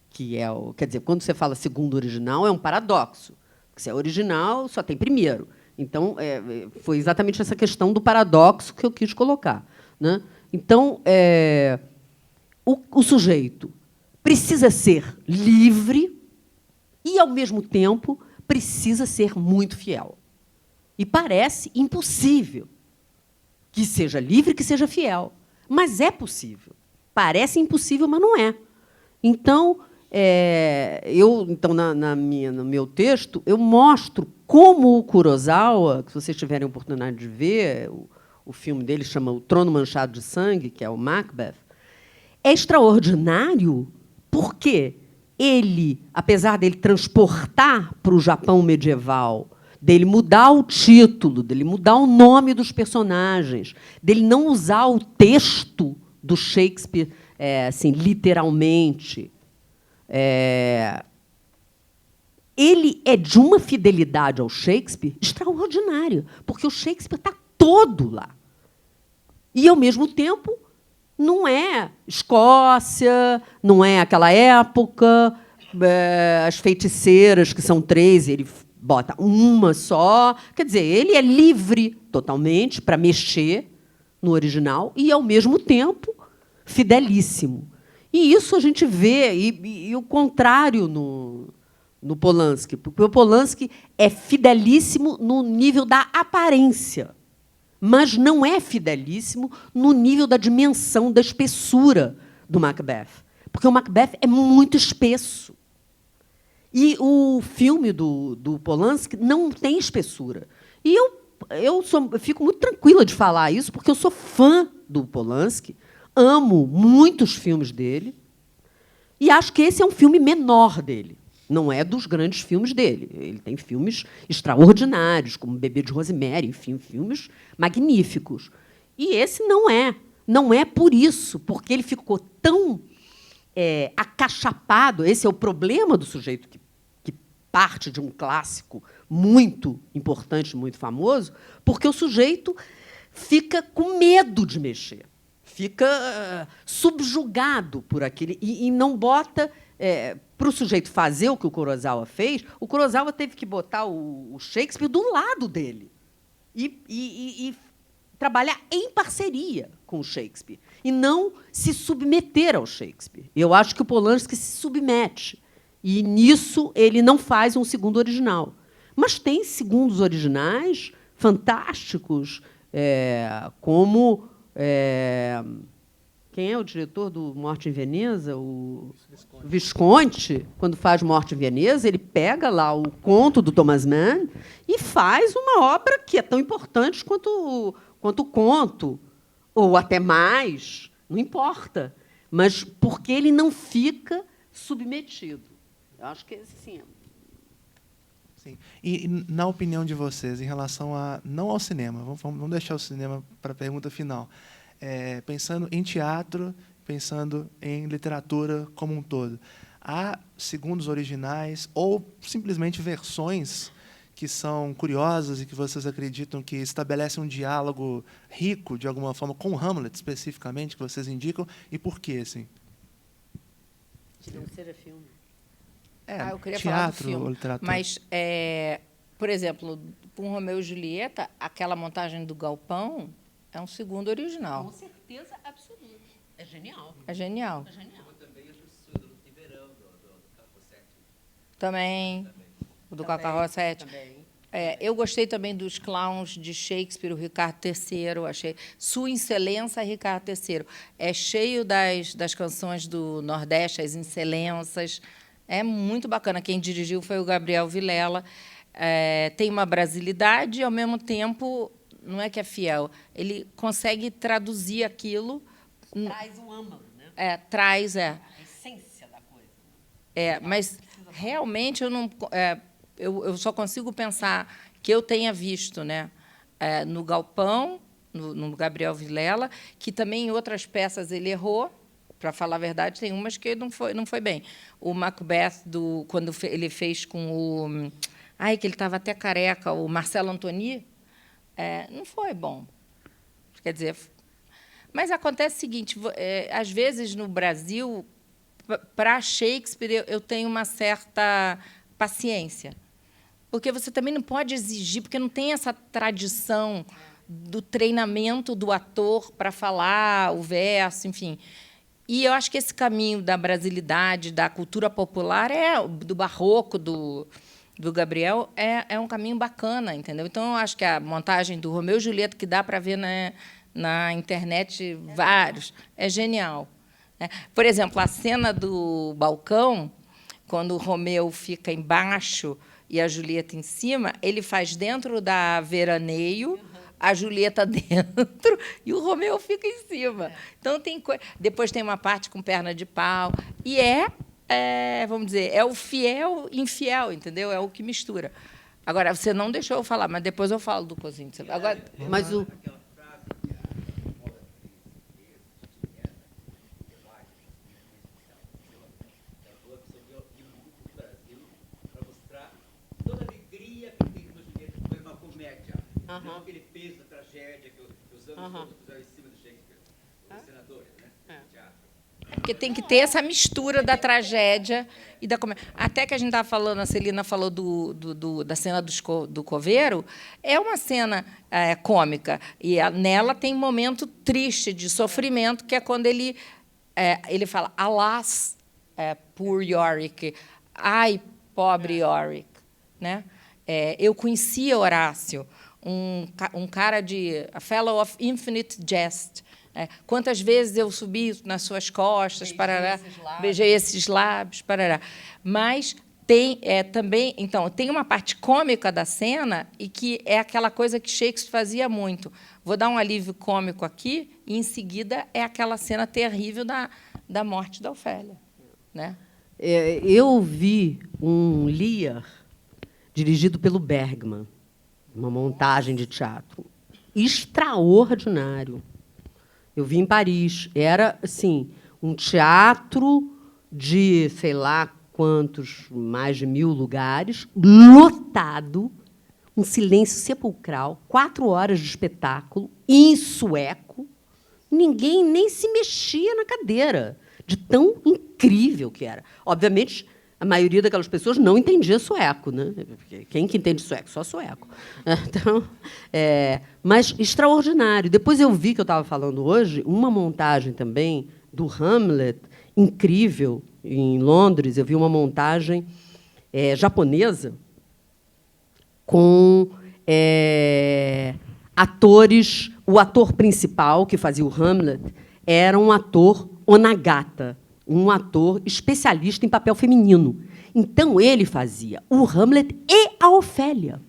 que é quer dizer, quando você fala segundo original, é um paradoxo. Porque se é original, só tem primeiro. Então, foi exatamente essa questão do paradoxo que eu quis colocar, né? Então, o sujeito precisa ser livre e, ao mesmo tempo, precisa ser muito fiel. E parece impossível que seja livre, que seja fiel. Mas é possível. Parece impossível, mas não é. Então, no meu texto, eu mostro como o Kurosawa, que, se vocês tiverem a oportunidade de ver, o filme dele chama O Trono Manchado de Sangue, que é o Macbeth, é extraordinário porque ele, apesar dele transportar para o Japão medieval, dele mudar o título, dele mudar o nome dos personagens, dele não usar o texto do Shakespeare assim, literalmente, ele é de uma fidelidade ao Shakespeare extraordinária, porque o Shakespeare está todo lá. E, ao mesmo tempo, não é Escócia, não é aquela época, as feiticeiras, que são 3, ele bota uma só. Quer dizer, ele é livre totalmente para mexer no original e, ao mesmo tempo, fidelíssimo. E isso a gente vê, e o contrário no Polanski, porque o Polanski é fidelíssimo no nível da aparência, mas não é fidelíssimo no nível da dimensão, da espessura do Macbeth. Porque o Macbeth é muito espesso. E o filme do Polanski não tem espessura. E eu fico muito tranquila de falar isso, porque eu sou fã do Polanski, amo muitos filmes dele, e acho que esse é um filme menor dele. Não é dos grandes filmes dele. Ele tem filmes extraordinários, como Bebê de Rosemary, enfim, filmes magníficos. E esse não é. Não é por isso, porque ele ficou tão acachapado. Esse é o problema do sujeito que parte de um clássico muito importante, muito famoso, porque o sujeito fica com medo de mexer. fica subjugado por aquele e não bota para o sujeito fazer o que o Kurosawa fez. O Kurosawa teve que botar o Shakespeare do lado dele e trabalhar em parceria com o Shakespeare e não se submeter ao Shakespeare. Eu acho que o Polanski se submete e nisso ele não faz um segundo original, mas tem segundos originais fantásticos, como quem é o diretor do Morte em Veneza? O Visconti, quando faz Morte em Veneza, ele pega lá o conto do Thomas Mann e faz uma obra que é tão importante quanto o conto, ou até mais, não importa, mas porque ele não fica submetido. Eu acho que esse sim. Sim. E, na opinião de vocês, em relação não ao cinema, vamos deixar o cinema para a pergunta final, pensando em teatro, pensando em literatura como um todo, há segundos originais ou simplesmente versões que são curiosas e que vocês acreditam que estabelecem um diálogo rico, de alguma forma, com Hamlet, especificamente, que vocês indicam, e por quê, assim? Se não seja filme. Eu queria teatro falar do filme, ou literatura. mas, por exemplo, com Romeu e Julieta, aquela montagem do Galpão é um segundo original. Com certeza absoluta. É genial. É genial. É genial. Como também acho o do Ribeirão, do Capocete. Também, o do Cacarrosete. Eu gostei também dos clowns de Shakespeare, o Ricardo III, achei. Sua Excelência Ricardo III. É cheio das canções do Nordeste, as excelências. É muito bacana. Quem dirigiu foi o Gabriel Vilela. Tem uma brasilidade e, ao mesmo tempo, não é que é fiel. Ele consegue traduzir aquilo. Traz o âmago, né? Traz. A essência da coisa. Mas, realmente, eu não... eu só consigo pensar que eu tenha visto, né, no Galpão, no Gabriel Vilela, que também em outras peças ele errou. Para falar a verdade, tem umas que não foi bem. O Macbeth, quando ele fez com o... que ele estava até careca, o Marcelo Antony, não foi bom. Quer dizer... Mas acontece o seguinte, às vezes, no Brasil, para Shakespeare, eu tenho uma certa paciência. Porque você também não pode exigir, porque não tem essa tradição do treinamento do ator para falar o verso, enfim... E eu acho que esse caminho da brasilidade, da cultura popular, do barroco, do Gabriel, é um caminho bacana, entendeu? Então, eu acho que a montagem do Romeu e Julieta, que dá para ver na internet vários, é genial. Por exemplo, a cena do balcão, quando o Romeu fica embaixo e a Julieta em cima, ele faz dentro da veraneio, a Julieta dentro e o Romeu fica em cima. Então, depois tem uma parte com perna de pau. E vamos dizer, é o fiel infiel, entendeu? É o que mistura. Agora, você não deixou eu falar, mas depois eu falo do cozinho. Agora, mas o... Aquela frase que a moda ela falou que sobre o mundo do Brasil para mostrar toda a alegria que tem no Julieta, foi uma comédia. Não aquele peso da tragédia que os anos todos puseram em cima do Shakespeare, os senadores, né? Teatro. porque tem que ter essa mistura da tragédia e da comédia. Até que a gente estava falando, a Celina falou da cena do coveiro, é uma cena cômica, e nela tem um momento triste, de sofrimento, que é quando ele fala, alas, poor Yorick, ai, pobre Yorick. Né? Eu conhecia Horácio, um cara a fellow of infinite jest. Quantas vezes eu subi nas suas costas, beijei esses lábios, parará. Mas tem também, então, tem uma parte cômica da cena e que é aquela coisa que Shakespeare fazia muito. Vou dar um alívio cômico aqui e, em seguida, é aquela cena terrível da morte da Ofélia. Né? Eu vi um Lear dirigido pelo Bergman, uma montagem de teatro extraordinário. Eu vi em Paris. Era assim, um teatro de, sei lá quantos, mais de 1000 lugares, lotado, um silêncio sepulcral, 4 horas de espetáculo, em sueco. ninguém nem se mexia na cadeira, de tão incrível que era. Obviamente, a maioria daquelas pessoas não entendia sueco, né? Porque quem que entende sueco? Só sueco. Então, mas extraordinário. Depois eu vi, que eu estava falando hoje, uma montagem também do Hamlet, incrível, em Londres. Eu vi uma montagem japonesa com atores. O ator principal, que fazia o Hamlet, era um ator Onagata, um ator especialista em papel feminino. Então, ele fazia o Hamlet e a Ofélia.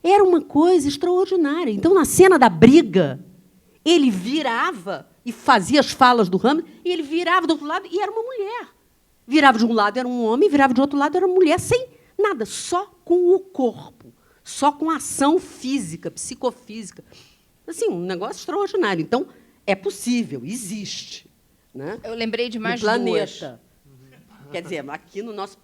Era uma coisa extraordinária. Então, na cena da briga, ele virava e fazia as falas do Hamlet, e ele virava do outro lado e era uma mulher. Virava de um lado, era um homem, virava de outro lado, era uma mulher, sem nada, só com o corpo, só com a ação física, psicofísica. Assim, um negócio extraordinário. Então, é possível, existe. Né? Eu lembrei de mais no planeta. Quer dizer, aqui no nosso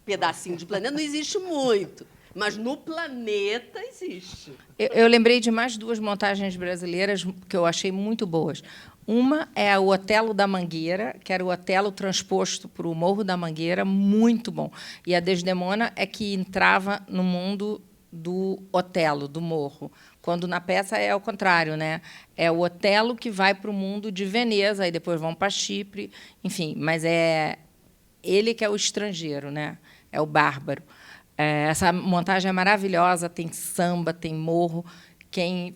pedacinho de planeta não existe muito, mas no planeta existe. Eu lembrei de mais duas montagens brasileiras que eu achei muito boas. Uma é o Otelo da Mangueira, que era o Otelo transposto para o Morro da Mangueira, muito bom. E a Desdemona é que entrava no mundo do Otelo, do Morro, quando na peça é ao contrário, né? É o Otelo que vai para o mundo de Veneza, e depois vão para Chipre, enfim, mas é ele que é o estrangeiro, né? É o bárbaro. Essa montagem é maravilhosa, tem samba, tem morro. Quem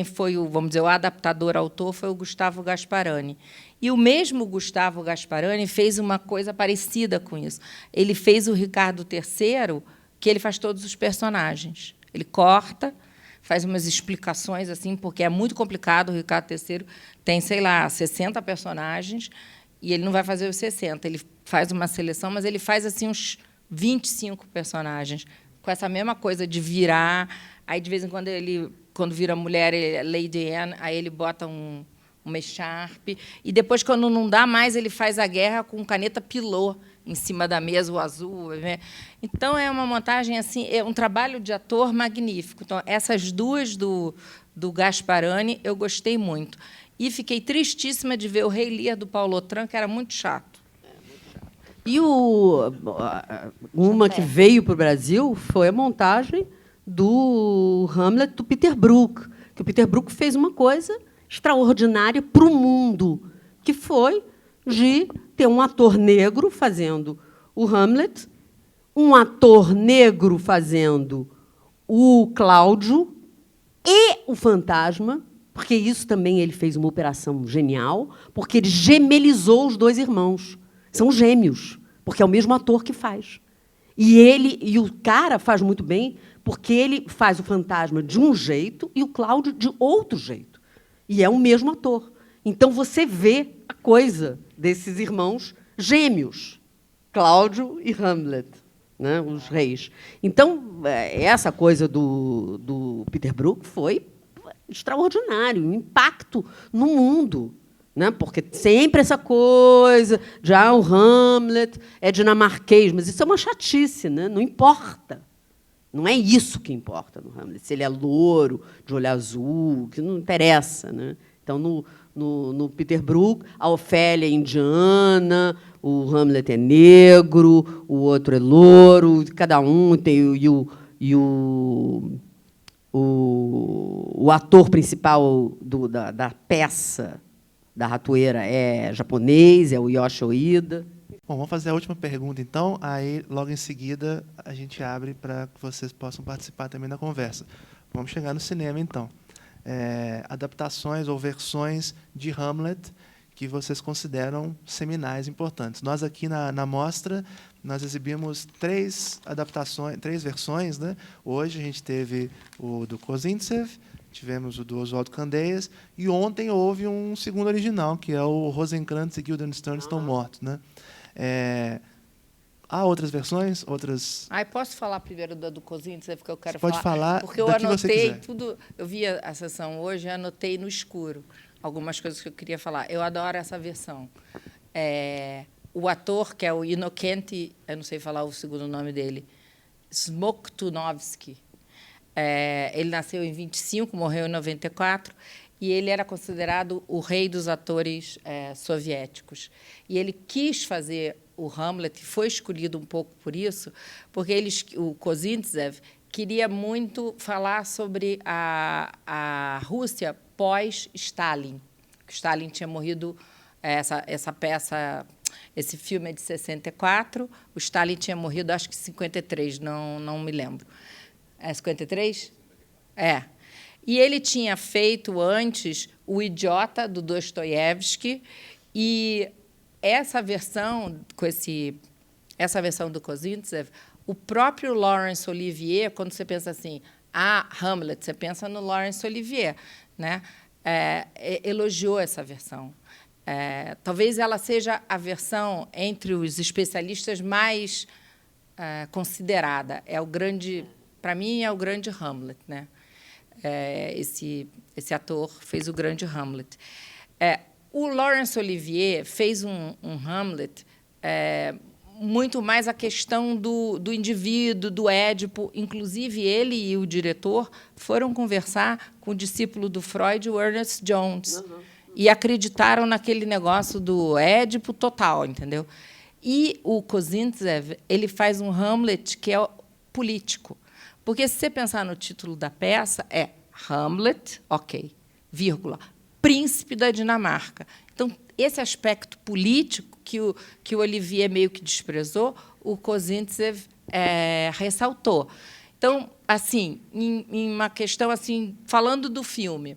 foi vamos dizer, o adaptador autor foi o Gustavo Gasparani. E o mesmo Gustavo Gasparani fez uma coisa parecida com isso. Ele fez o Ricardo III, que ele faz todos os personagens. Ele corta, faz umas explicações, assim, porque é muito complicado. O Ricardo III tem, sei lá, 60 personagens, e ele não vai fazer os 60. Ele faz uma seleção, mas ele faz assim uns 25 personagens, com essa mesma coisa de virar. Aí, de vez em quando, quando vira mulher, Lady Anne, aí ele bota uma echarpe. E depois, quando não dá mais, ele faz a guerra com caneta pilô em cima da mesa, o azul. Né? Então, é uma montagem, assim, é um trabalho de ator magnífico. Então, essas duas do Gasparani eu gostei muito. E fiquei tristíssima de ver o Rei Lear, do Paulo Autran, que era muito chato. E uma que veio para o Brasil foi a montagem do Hamlet do Peter Brook, que o Peter Brook fez uma coisa extraordinária para o mundo, que foi de ter um ator negro fazendo o Hamlet, um ator negro fazendo o Cláudio e o Fantasma, porque isso também ele fez uma operação genial, porque ele gemelizou os dois irmãos. São gêmeos, porque é o mesmo ator que faz. E o cara faz muito bem, porque ele faz o Fantasma de um jeito e o Cláudio de outro jeito. E é o mesmo ator. Então, você vê a coisa desses irmãos gêmeos, Cláudio e Hamlet, né, os reis. Então, essa coisa do Peter Brook foi extraordinário, um impacto no mundo. Né? Porque sempre essa coisa de o Hamlet é dinamarquês, mas isso é uma chatice, né? Não importa. Não é isso que importa no Hamlet. Se ele é louro, de olho azul, que não interessa. Né? Então, no Peter Brook, a Ofélia é indiana, o Hamlet é negro, o outro é louro, cada um tem o ator principal da peça da Ratoeira é japonês, é o Yoshio Ida. Bom, vamos fazer a última pergunta, então. Aí, logo em seguida, a gente abre para que vocês possam participar também da conversa. Vamos chegar no cinema, então. Adaptações ou versões de Hamlet que vocês consideram seminais, importantes. Nós, aqui na mostra, nós exibimos 3 adaptações, 3 versões. Né? Hoje, a gente teve o do Kozintsev, tivemos o do Oswaldo Candeias, e ontem houve um segundo original, que é o Rosencrantz e Guildenstern estão mortos. Né? Há outras versões? Posso falar primeiro do Kozintsev, porque eu quero falar? Pode falar, porque eu anotei tudo. Eu vi a sessão hoje e anotei no escuro algumas coisas que eu queria falar. Eu adoro essa versão. O ator, que é o Inokenti, eu não sei falar o segundo nome dele, Smoktunovsky. Ele nasceu em 25, morreu em 94, e ele era considerado o rei dos atores soviéticos. E ele quis fazer o Hamlet, e foi escolhido um pouco por isso, porque o Kozintsev queria muito falar sobre a Rússia pós-Stalin. Stalin tinha morrido, essa peça, esse filme é de 64, o Stalin tinha morrido, acho que em 53, não me lembro. É 53? É. E ele tinha feito antes O Idiota, do Dostoiévski, e essa versão do Kozintsev, o próprio Laurence Olivier, quando você pensa assim, Hamlet, você pensa no Laurence Olivier, né? Elogiou essa versão. Talvez ela seja a versão, entre os especialistas, mais considerada. Para mim, é o grande Hamlet, né? Esse ator fez o grande Hamlet. O Laurence Olivier fez um Hamlet muito mais a questão do indivíduo, do Édipo. Inclusive, ele e o diretor foram conversar com o discípulo do Freud, o Ernest Jones, e acreditaram naquele negócio do Édipo total, entendeu? E o Kozintsev, ele faz um Hamlet que é político. Porque, se você pensar no título da peça, é Hamlet, ok, vírgula, príncipe da Dinamarca. Então, esse aspecto político que o Olivier meio que desprezou, o Kozintsev ressaltou. Então, assim, em uma questão assim, falando do filme,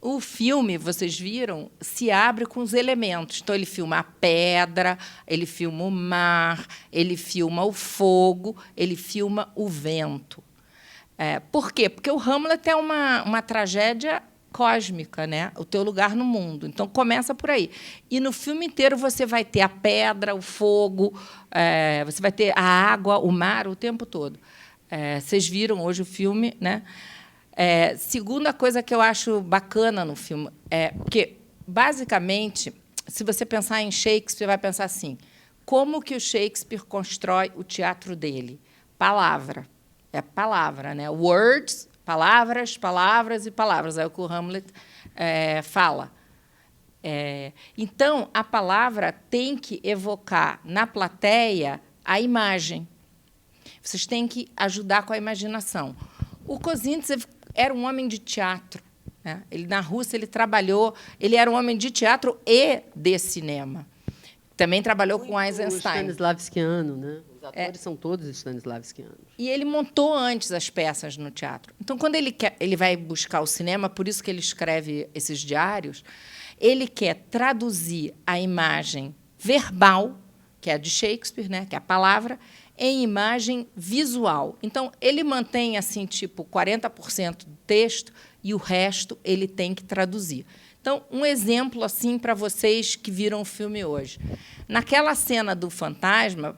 o filme, vocês viram, se abre com os elementos. Então, ele filma a pedra, ele filma o mar, ele filma o fogo, ele filma o vento. Por quê? Porque o Hamlet é uma tragédia cósmica, né? O teu lugar no mundo. Então, começa por aí. E, no filme inteiro, você vai ter a pedra, o fogo, você vai ter a água, o mar, o tempo todo. Vocês viram hoje o filme, né? Segunda coisa que eu acho bacana no filme porque, basicamente, se você pensar em Shakespeare, vai pensar assim, como que o Shakespeare constrói o teatro dele? Palavra. É palavra, né? Words, palavras, palavras e palavras. É o que o Hamlet fala. Então, a palavra tem que evocar na plateia a imagem. Vocês têm que ajudar com a imaginação. O Kozintsev era um homem de teatro, né? Na Rússia, ele trabalhou... Ele era um homem de teatro e de cinema. Também trabalhou com Eisenstein. Stanislavskiano, né? Os atores são todos stanislavskianos. E ele montou antes as peças no teatro. Então, quando ele vai buscar o cinema, por isso que ele escreve esses diários, ele quer traduzir a imagem verbal, que é a de Shakespeare, né, que é a palavra, em imagem visual. Então, ele mantém assim, tipo, 40% do texto e o resto ele tem que traduzir. Então, um exemplo assim para vocês que viram o filme hoje. Naquela cena do fantasma,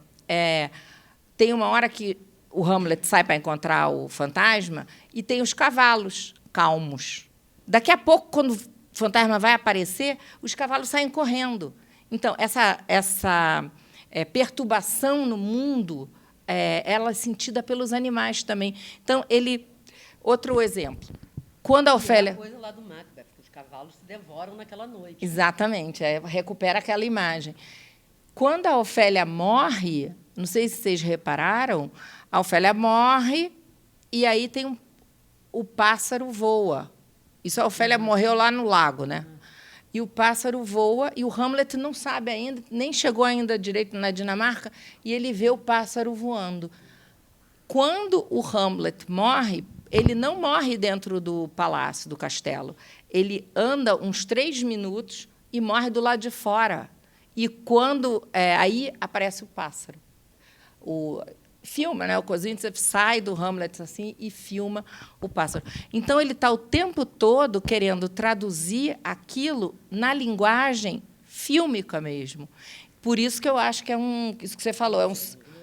tem uma hora que o Hamlet sai para encontrar o fantasma e tem os cavalos calmos. Daqui a pouco, quando o fantasma vai aparecer, os cavalos saem correndo. Então, essa perturbação no mundo, ela é sentida pelos animais também. Então, outro exemplo. Quando a Ofélia... É a coisa lá do Macbeth, que os cavalos se devoram naquela noite. Exatamente, recupera aquela imagem. Quando a Ofélia morre, não sei se vocês repararam, a Ofélia morre e aí tem o pássaro voa. Isso a Ofélia morreu lá no lago, né? E o pássaro voa e o Hamlet não sabe ainda, nem chegou ainda direito na Dinamarca, e ele vê o pássaro voando. Quando o Hamlet morre, ele não morre dentro do palácio, do castelo. Ele anda uns 3 minutos e morre do lado de fora. E quando aí aparece o pássaro. Filma, né? O Kozintsev sai do Hamlet assim e filma o pássaro. Então, ele está o tempo todo querendo traduzir aquilo na linguagem fílmica mesmo. Por isso que eu acho que isso que você falou,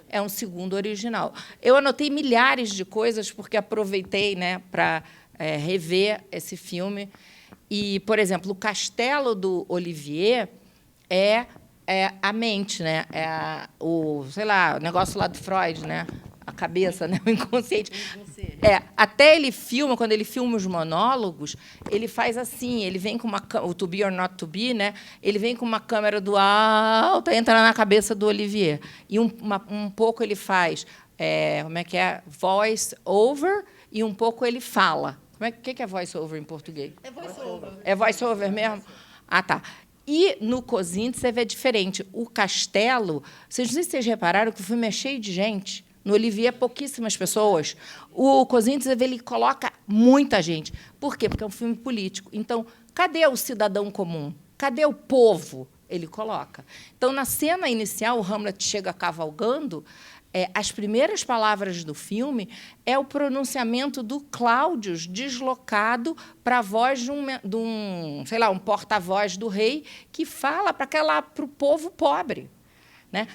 é um segundo original. Eu anotei milhares de coisas, porque aproveitei, né, para rever esse filme. E, por exemplo, o castelo do Olivier é a mente, né? O negócio lá do Freud, né? A cabeça, né? O inconsciente. Até ele filma, quando ele filma os monólogos, ele faz assim, ele vem com o To Be or Not To Be, né? Ele vem com uma câmera do alto, entra na cabeça do Olivier. E um pouco ele faz, como é que é? Voice over, e um pouco ele fala. O que é voice over em português? É voice over. É voice over mesmo? Ah, tá. E no Kozintsev é diferente. O castelo, vocês não sei se vocês repararam que o filme é cheio de gente. No Olivier, pouquíssimas pessoas. O Kozintsev, ele coloca muita gente. Por quê? Porque é um filme político. Então, cadê o cidadão comum? Cadê o povo? Ele coloca. Então, na cena inicial, o Hamlet chega cavalgando. As primeiras palavras do filme é o pronunciamento do Cláudius deslocado para a voz de um, sei lá, um porta-voz do rei que fala para o povo pobre, né?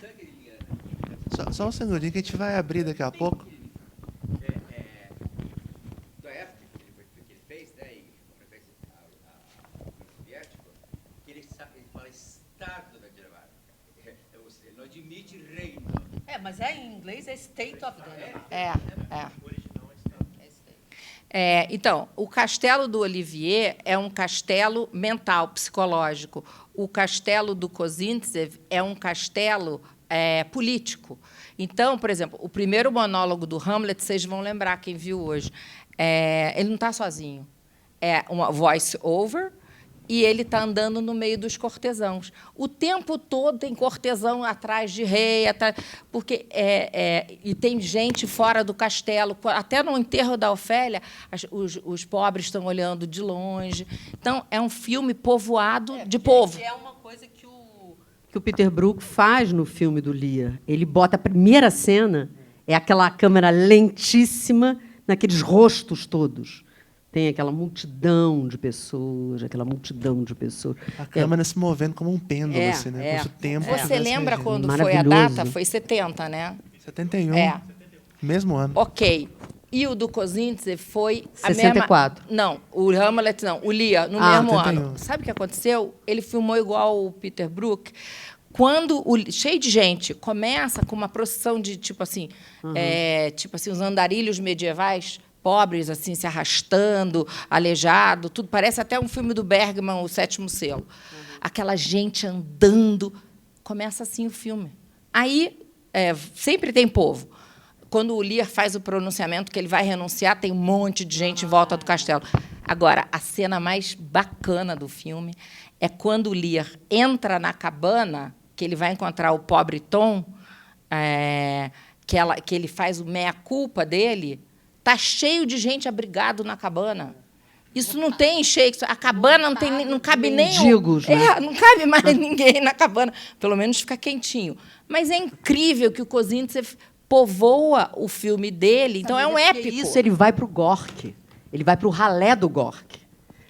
Só um segundinho que a gente vai abrir daqui a pouco. Da época que ele fez, né, e como referência ao soviético, que ele fala Estado da Dinamarca. Ele não admite reino. Mas em inglês é State of Denmark. Então, o castelo do Olivier é um castelo mental, psicológico. O castelo do Kozintsev é um castelo político. Então, por exemplo, o primeiro monólogo do Hamlet, vocês vão lembrar, quem viu hoje, ele não está sozinho. É uma voice-over, e ele está andando no meio dos cortesãos. O tempo todo tem cortesão atrás de rei, porque e tem gente fora do castelo. Até no enterro da Ofélia, os pobres estão olhando de longe. Então, é um filme povoado de povo. É uma coisa que o Peter Brook faz no filme do Lear. Ele bota a primeira cena, é aquela câmera lentíssima naqueles rostos todos. Tem aquela multidão de pessoas, A câmera se movendo como um pêndulo, assim, né? Com o tempo Você lembra regendo. quando foi a data? Foi 70, né? 71. Mesmo ano. Ok. E o do Kozintsev foi 64. Não, o Hamlet não, o Lear, no mesmo ano. Sabe o que aconteceu? Ele filmou igual o Peter Brook. Quando cheio de gente começa com uma procissão de tipo assim, os andarilhos medievais, pobres assim se arrastando, aleijado, tudo parece até um filme do Bergman, O Sétimo Selo. Aquela gente andando, começa assim o filme. Aí sempre tem povo. Quando o Lear faz o pronunciamento que ele vai renunciar, tem um monte de gente em volta do castelo. Agora, a cena mais bacana do filme é quando o Lear entra na cabana, que ele vai encontrar o pobre Tom, que ele faz o meia-culpa dele. Está cheio de gente abrigado na cabana. Isso não tem Shakespeare. A cabana não cabe nem... Mendigos, né? Não cabe mais ninguém na cabana. Pelo menos fica quentinho. Mas é incrível que o Kozintsev povoa o filme dele. Então, é um épico. Isso, ele vai para o Gorky. Ele vai para o ralé do Gorky.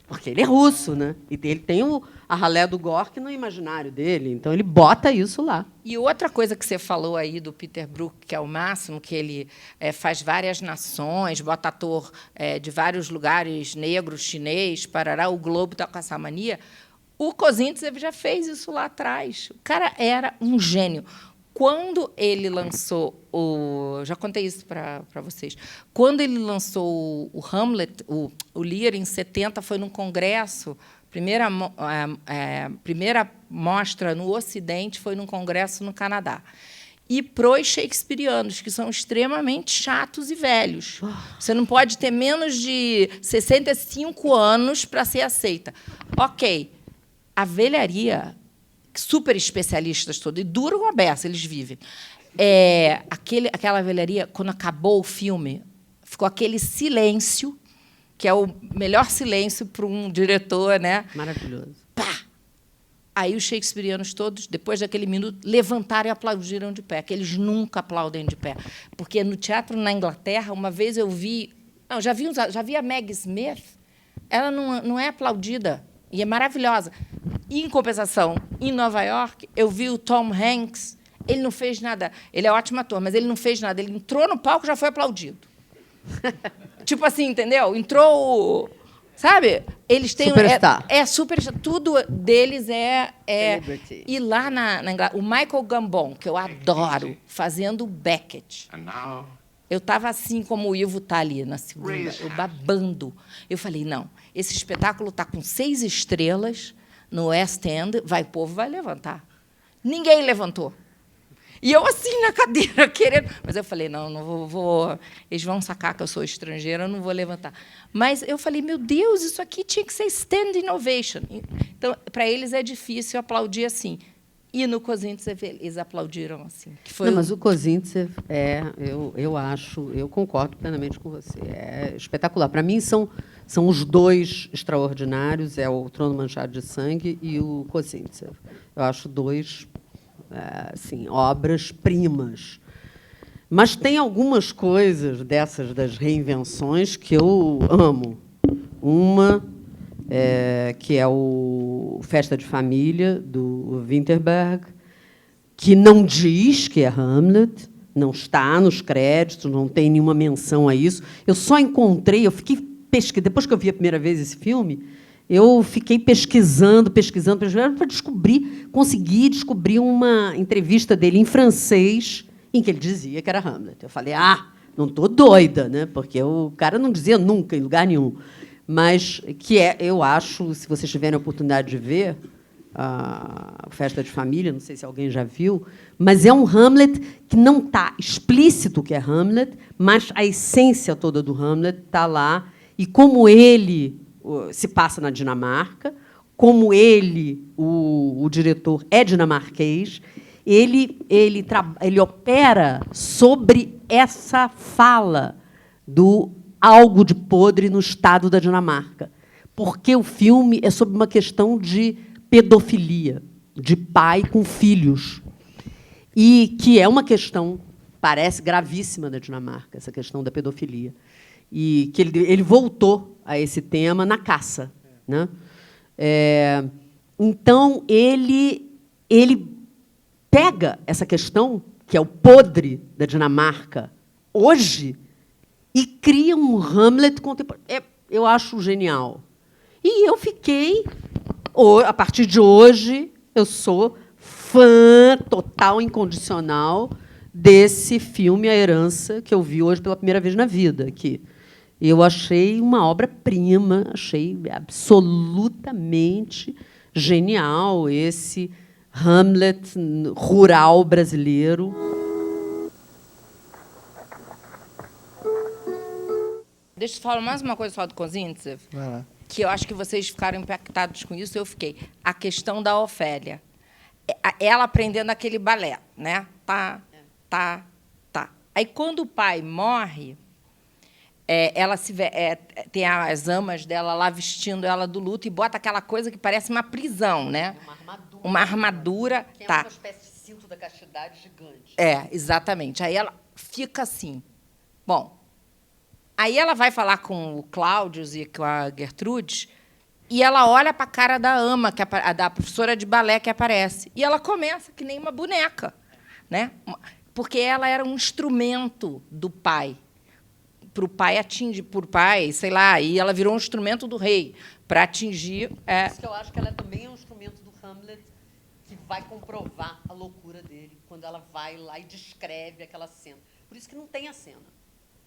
Porque ele é russo, né? E ele tem a ralé do Gorky no imaginário dele. Então, ele bota isso lá. E outra coisa que você falou aí do Peter Brook, que é o máximo, que ele faz várias nações, bota ator de vários lugares, negro, chinês, parará, o Globo está com essa mania. O Kozintsev já fez isso lá atrás. O cara era um gênio. Quando ele lançou já contei isso para vocês. Quando ele lançou o Hamlet, o Lear, em 70, foi num congresso. Primeira mostra no Ocidente foi num congresso no Canadá. E pros shakespearianos, que são extremamente chatos e velhos. Você não pode ter menos de 65 anos para ser aceita. Ok, a velharia, super especialistas todos, e duram a beça, eles vivem. Aquela velharia, quando acabou o filme, ficou aquele silêncio, que é o melhor silêncio para um diretor, né? Maravilhoso. Pá! Aí os shakespearianos todos, depois daquele minuto, levantaram e aplaudiram de pé, que eles nunca aplaudem de pé. Porque no teatro na Inglaterra, uma vez eu vi... Não, já vi a Maggie Smith, ela não é aplaudida, e é maravilhosa. E, em compensação, em Nova York, eu vi o Tom Hanks, ele não fez nada. Ele é ótimo ator, mas ele não fez nada. Ele entrou no palco e já foi aplaudido. Tipo assim, entendeu? Entrou... Sabe? Eles têm... Superstar. Superstar. Tudo deles E lá na Inglaterra, o Michael Gambon, que eu adoro, fazendo o Beckett. Eu estava assim como o Ivo está ali na segunda, eu babando. Eu falei, não, esse espetáculo está com 6 estrelas no West End, o povo vai levantar. Ninguém levantou. E eu assim na cadeira, querendo... Mas eu falei, não vou... Eles vão sacar que eu sou estrangeira, eu não vou levantar. Mas eu falei, meu Deus, isso aqui tinha que ser standing ovation. Então, para eles é difícil aplaudir assim. E no Kozintsev eles aplaudiram assim. Que foi Não, mas o Kozintsev eu concordo plenamente com você. É espetacular. Para mim, são os 2 extraordinários, é o Trono Manchado de Sangue e o Kozintsev. Eu acho 2... assim, obras-primas. Mas tem algumas coisas dessas das reinvenções que eu amo. Uma, que é o Festa de Família, do Winterberg, que não diz que é Hamlet, não está nos créditos, não tem nenhuma menção a isso. Eu só encontrei, eu fiquei pesquisando, depois que eu vi a primeira vez esse filme, eu fiquei pesquisando para conseguir descobrir uma entrevista dele em francês em que ele dizia que era Hamlet. Eu falei, não estou doida, né? Porque o cara não dizia nunca, em lugar nenhum. Mas eu acho, se vocês tiverem a oportunidade de ver a Festa de Família, não sei se alguém já viu, mas é um Hamlet que não está explícito que é Hamlet, mas a essência toda do Hamlet está lá, e como ele se passa na Dinamarca, como ele, o diretor, é dinamarquês, ele opera sobre essa fala do algo de podre no estado da Dinamarca, porque o filme é sobre uma questão de pedofilia, de pai com filhos, e que é uma questão, parece, gravíssima na Dinamarca, essa questão da pedofilia. E que ele voltou a esse tema na Caça, né? Então, ele pega essa questão, que é o podre da Dinamarca, hoje, e cria um Hamlet contemporâneo. Eu acho genial. E eu fiquei... A partir de hoje, eu sou fã total, incondicional, desse filme A Herança, que eu vi hoje pela primeira vez na vida, aqui. Eu achei uma obra-prima, achei absolutamente genial esse Hamlet rural brasileiro. Deixa eu falar mais uma coisa só do Kozintsev, que eu acho que vocês ficaram impactados com isso, eu fiquei. A questão da Ofélia. Ela aprendendo aquele balé, né? Tá. Aí, quando o pai morre... ela tem as amas dela lá vestindo ela do luto e bota aquela coisa que parece uma prisão, né? Uma armadura. Que é uma espécie de cinto da castidade gigante. Exatamente. Aí ela fica assim. Bom, aí ela vai falar com o Cláudio e com a Gertrude e ela olha para a cara da ama, da professora de balé que aparece. E ela começa que nem uma boneca, né? Porque ela era um instrumento do pai. Para o pai atingir, sei lá, e ela virou um instrumento do rei para atingir. Por isso que eu acho que ela também é um instrumento do Hamlet que vai comprovar a loucura dele quando ela vai lá e descreve aquela cena. Por isso que não tem a cena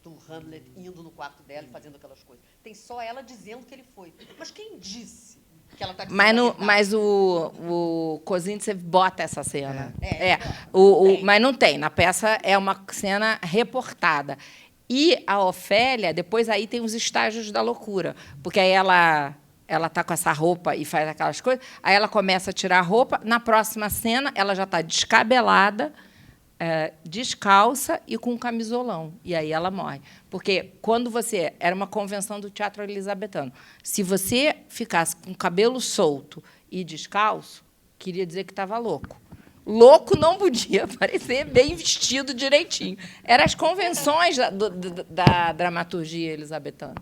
do Hamlet indo no quarto dela e fazendo aquelas coisas. Tem só ela dizendo que ele foi. Mas quem disse que ela está dizendo? Mas o Kozintsev bota essa cena. Mas não tem. Na peça é uma cena reportada. E a Ofélia, depois aí tem os estágios da loucura, porque aí ela está com essa roupa e faz aquelas coisas, aí ela começa a tirar a roupa, na próxima cena ela já está descabelada, descalça e com um camisolão, e aí ela morre. Porque quando você... Era uma convenção do teatro elisabetano. Se você ficasse com o cabelo solto e descalço, queria dizer que estava louco. Louco não podia aparecer bem vestido direitinho. Eram as convenções da dramaturgia elisabetana.